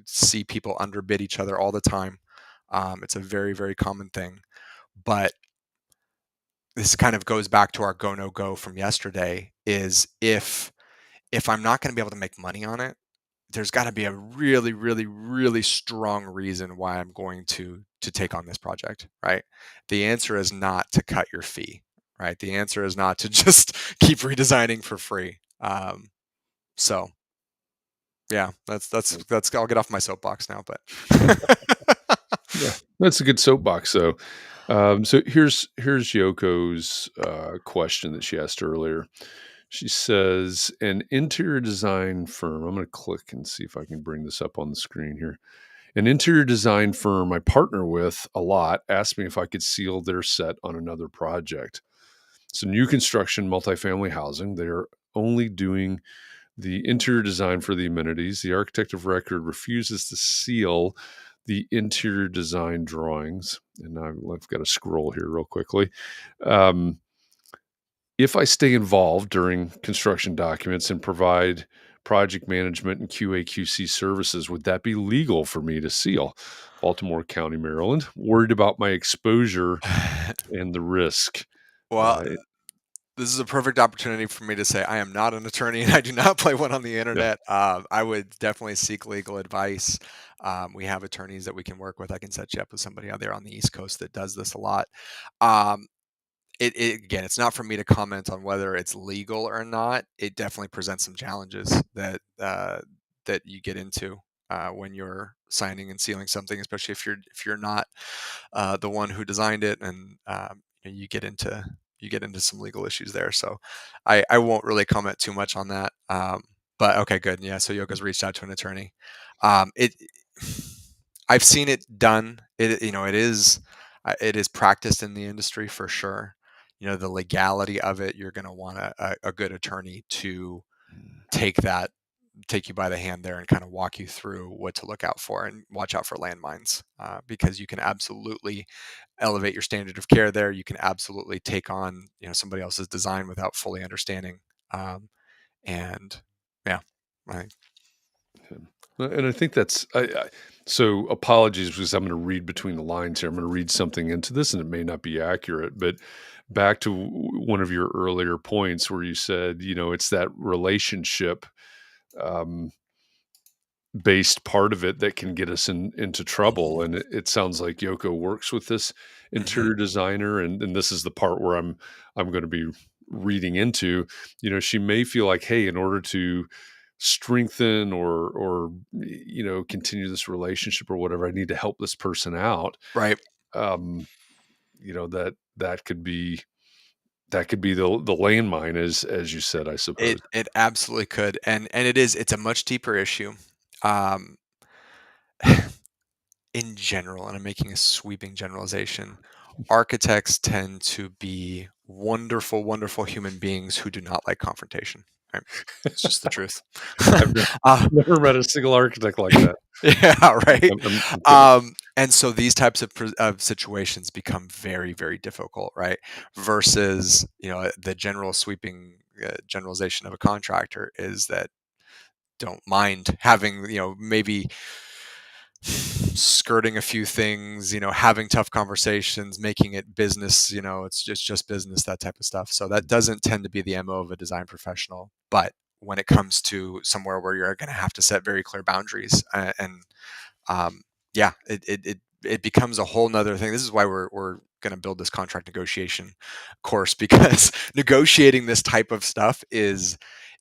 see people underbid each other all the time. It's a very, very common thing. But this kind of goes back to our go no go from yesterday, is if I'm not going to be able to make money on it, there's got to be a really, really, really strong reason why I'm going to take on this project, right? The answer is not to cut your fee, right? The answer is not to just keep redesigning for free. So yeah, that's I'll get off my soapbox now, but Yeah, that's a good soapbox. So here's Yoko's question that she asked earlier. She says, an interior design firm. I'm going to click and see if I can bring this up on the screen here. An interior design firm I partner with a lot asked me if I could seal their set on another project. So new construction, multifamily housing. They're only doing the interior design for the amenities. The architect of record refuses to seal the interior design drawings. And I've got to scroll here real quickly. Um, if I stay involved during construction documents and provide project management and QA/QC services, would that be legal for me to seal? Baltimore County, Maryland. Worried about my exposure and the risk. well, It, This is a perfect opportunity for me to say I am not an attorney and I do not play one on the Yeah. internet. I would definitely seek legal advice. We have attorneys that we can work with. I can set you up with somebody out there on the East Coast that does this a lot. Um, again, it's not for me to comment on whether it's legal or not. It definitely presents some challenges that you get into when you're signing and sealing something, especially if you're not the one who designed it, and you get into some legal issues there. So I won't really comment too much on that. But okay, good. Yeah, so Yoko's reached out to an attorney. It I've seen it done. It is practiced in the industry for sure. The legality of it, you're going to want a good attorney to take that take you by the hand there and kind of walk you through what to look out for and watch out for landmines, because you can absolutely elevate your standard of care there. You can absolutely take on somebody else's design without fully understanding. And yeah, I, And I think that's so. Apologies because I'm going to read between the lines here. I'm going to read something into this, and it may not be accurate. But back to one of your earlier points where you said, it's that relationship um, based part of it that can get us into trouble. And it sounds like Yoko works with this mhm, interior designer, and this is the part where I'm going to be reading into. She may feel like, hey, in order to strengthen or continue this relationship or whatever, I need to help this person out. right. um that could be the landmine, as you said, I suppose. It absolutely could, and it's a much deeper issue. Um, in general, and I'm making a sweeping generalization, architects tend to be wonderful, wonderful human beings who do not like confrontation. Right? It's just the truth. I've uh, never met a single architect like that. yeah, right. I'm kidding. And so these types of situations become very, very difficult, right? Versus, the general sweeping generalization of a contractor is that don't mind having, maybe skirting a few things, having tough conversations, making it business, it's just business, that type of stuff. So that doesn't tend to be the MO of a design professional. But when it comes to somewhere where you're going to have to set very clear boundaries, and um, yeah, it becomes a whole nother thing. This is why we're going to build this contract negotiation course, because negotiating this type of stuff is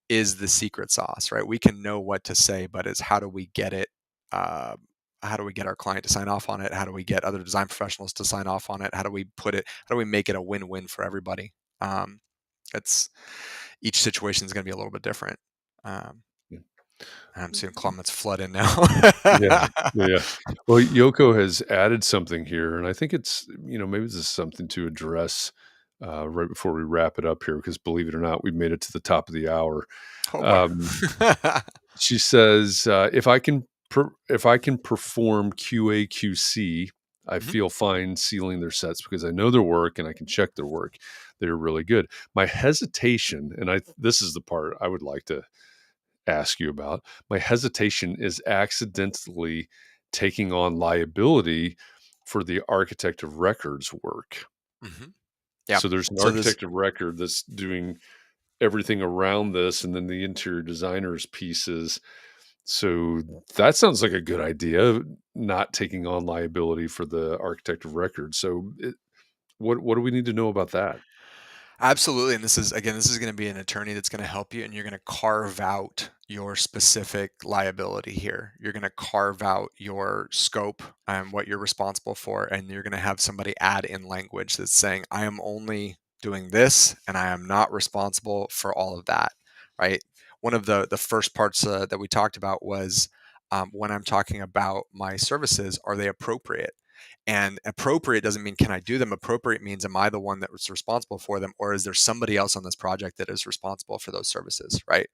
the secret sauce, right? We can know what to say, but it's how do we get it? Uh, how do we get our client to sign off on it? How do we get other design professionals to sign off on it? How do we put it? How do we make it a win-win for everybody? It's Each situation is going to be a little bit different. Um, Yeah. I'm seeing comments flood in now. Yeah. Yeah. Well, Yoko has added something here, and I think it's, maybe this is something to address right before we wrap it up here, because believe it or not, we've made it to the top of the hour. Oh boy. Um, she says, if I can perform QA/QC, I Mhm. feel fine sealing their sets because I know their work and I can check their work. They're really good. My hesitation, and this is the part I would like to ask you about. My hesitation is accidentally taking on liability for the architect of records work. Mhm. Yeah. So there's an So this architect of record that's doing everything around this, and then the interior designer's pieces. So that sounds like a good idea, not taking on liability for the architect of record. So what do we need to know about that? Absolutely, and this is going to be an attorney that's going to help you, and you're going to carve out your specific liability here. You're going to carve out your scope and what you're responsible for, and you're going to have somebody add in language that's saying, "I am only doing this, and I am not responsible for all of that." Right? One of the first parts that we talked about was, when I'm talking about my services, are they appropriate? And appropriate doesn't mean can I do them. Appropriate means am I the one that was responsible for them, or is there somebody else on this project that is responsible for those services, right?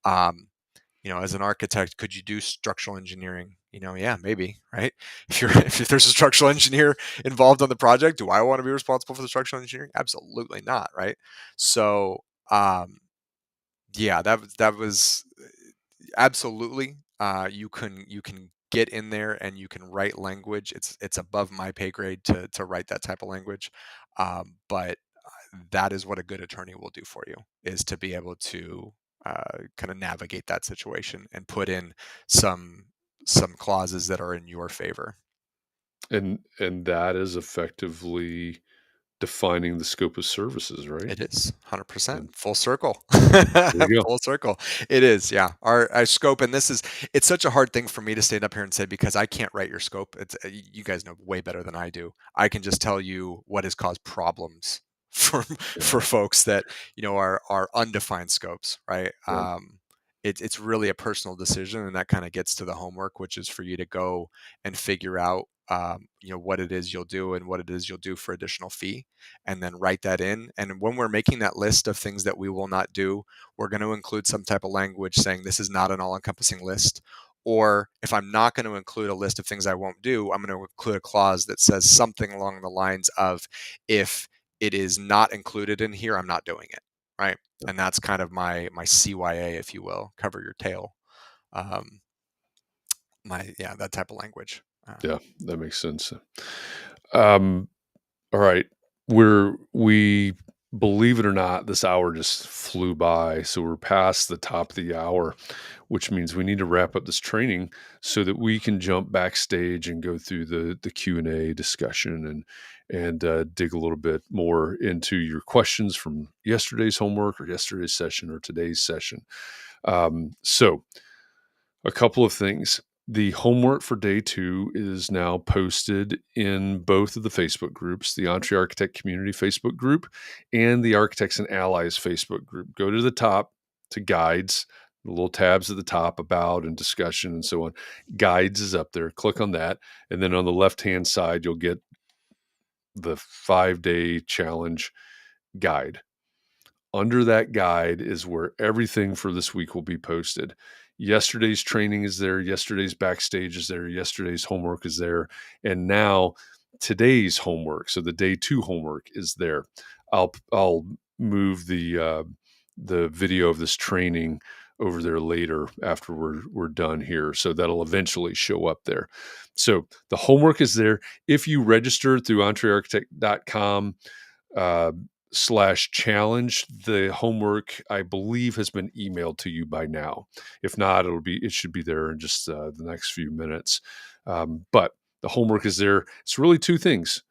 Um, as an architect, could you do structural engineering? Yeah, maybe, right? If there's a structural engineer involved on the project, do I want to be responsible for the structural engineering? Absolutely not, right? So, yeah, that was absolutely. You can get in there and you can write language. It's above my pay grade to write that type of language, but that is what a good attorney will do for you, is to be able to kind of navigate that situation and put in some some clauses that are in your favor. And that is effectively defining the scope of services, right? It is And 100% full circle. there you go. Full circle. It is, yeah. Our scope, and this is, it's such a hard thing for me to stand up here and say because I can't write your scope. It's you guys know way better than I do. I can just tell you what has caused problems for Yeah, for folks that are undefined scopes, right? yeah, It's really a personal decision, and that kind of gets to the homework, which is for you to go and figure out what it is you'll do and what it is you'll do for additional fee, and then write that in. And when we're making that list of things that we will not do, we're going to include some type of language saying this is not an all encompassing list. Or if I'm not going to include a list of things I won't do, I'm going to include a clause that says something along the lines of, if it is not included in here, I'm not doing it. Right. yeah, And that's kind of my CYA, if you will, cover your tail. Um, yeah, that type of language. yeah, that makes sense. Um, all right. We believe it or not, this hour just flew by. So we're past the top of the hour, which means we need to wrap up this training so that we can jump backstage and go through the Q&A discussion and dig a little bit more into your questions from yesterday's homework or yesterday's session or today's session. So a couple of things. The homework for day 2 is now posted in both of the Facebook groups, the Entree Architect Community Facebook group and the Architects and Allies Facebook group. Go to the top to guides, the little tabs at the top, about and discussion and so on. Guides is up there. Click on that. And then on the left-hand side, you'll get the 5-day challenge guide. Under that guide is where everything for this week will be posted. Yesterday's training is there, yesterday's backstage is there, yesterday's homework is there, and now today's homework, so the day 2 homework is there. I'll move the video of this training over there later after we're done here, so that'll eventually show up there. So the homework is there. If you register through entrearchitect.com /challenge, the homework I believe has been emailed to you by now. If not, it should be there in just the next few minutes. But the homework is there. It's really 2 things,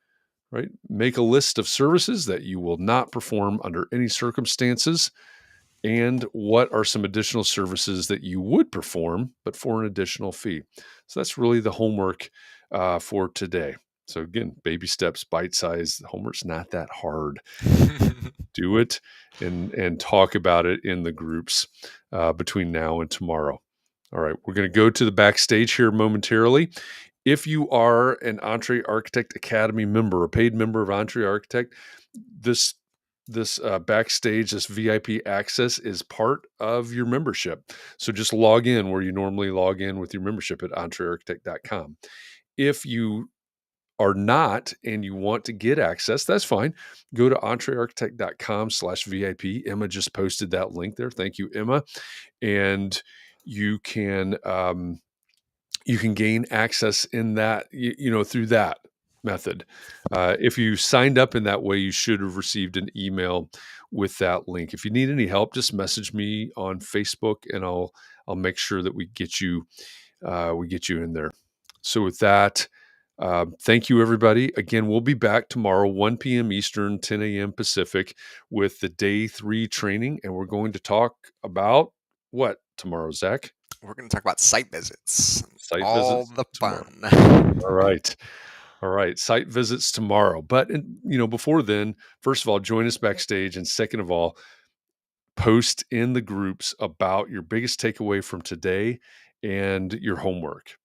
right? Make a list of services that you will not perform under any circumstances, and what are some additional services that you would perform but for an additional fee. So that's really the homework for today. So again, baby steps, bite size. Homework's not that hard. Do it and talk about it in the groups between now and tomorrow. All right, we're going to go to the backstage here momentarily. If you are an Entree Architect Academy member, a paid member of Entree Architect, this backstage, this VIP access is part of your membership. So just log in where you normally log in with your membership at entrearchitect.com. If you are not and you want to get access, that's fine. Go to entrearchitect.com/VIP. Emma just posted that link there. Thank you, Emma. And you can gain access in that, through that method. If you signed up in that way, you should have received an email with that link. If you need any help, just message me on Facebook and I'll make sure that we get you in there. So with that, thank you, everybody. Again, we'll be back tomorrow, 1 p.m. Eastern, 10 a.m. Pacific, with the day 3 training. And we're going to talk about what tomorrow, Zach? We're going to talk about site visits. Site All visits the tomorrow. fun. All right. All right. Site visits tomorrow. But, before then, first of all, join us backstage. And second of all, post in the groups about your biggest takeaway from today and your homework.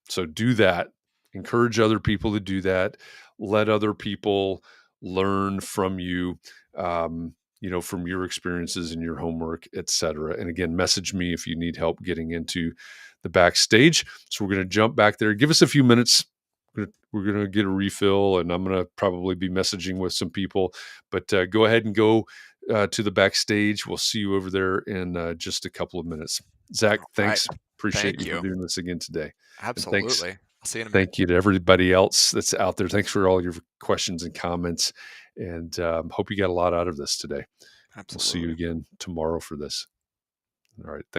So do that. Encourage other people to do that. Let other people learn from you, from your experiences and your homework, etc. And again, message me if you need help getting into the backstage. So we're going to jump back there. Give us a few minutes. We're going to get a refill, and I'm going to probably be messaging with some people. But go ahead and go to the backstage. We'll see you over there in just a couple of minutes. Zach, All right. thanks. Appreciate Thank you for you. doing this again today. And Absolutely. I'll see you in a minute. thank you to everybody else that's out there. Thanks for all your questions and comments. And hope you got a lot out of this today. We'll see you Absolutely. again tomorrow for this. All right.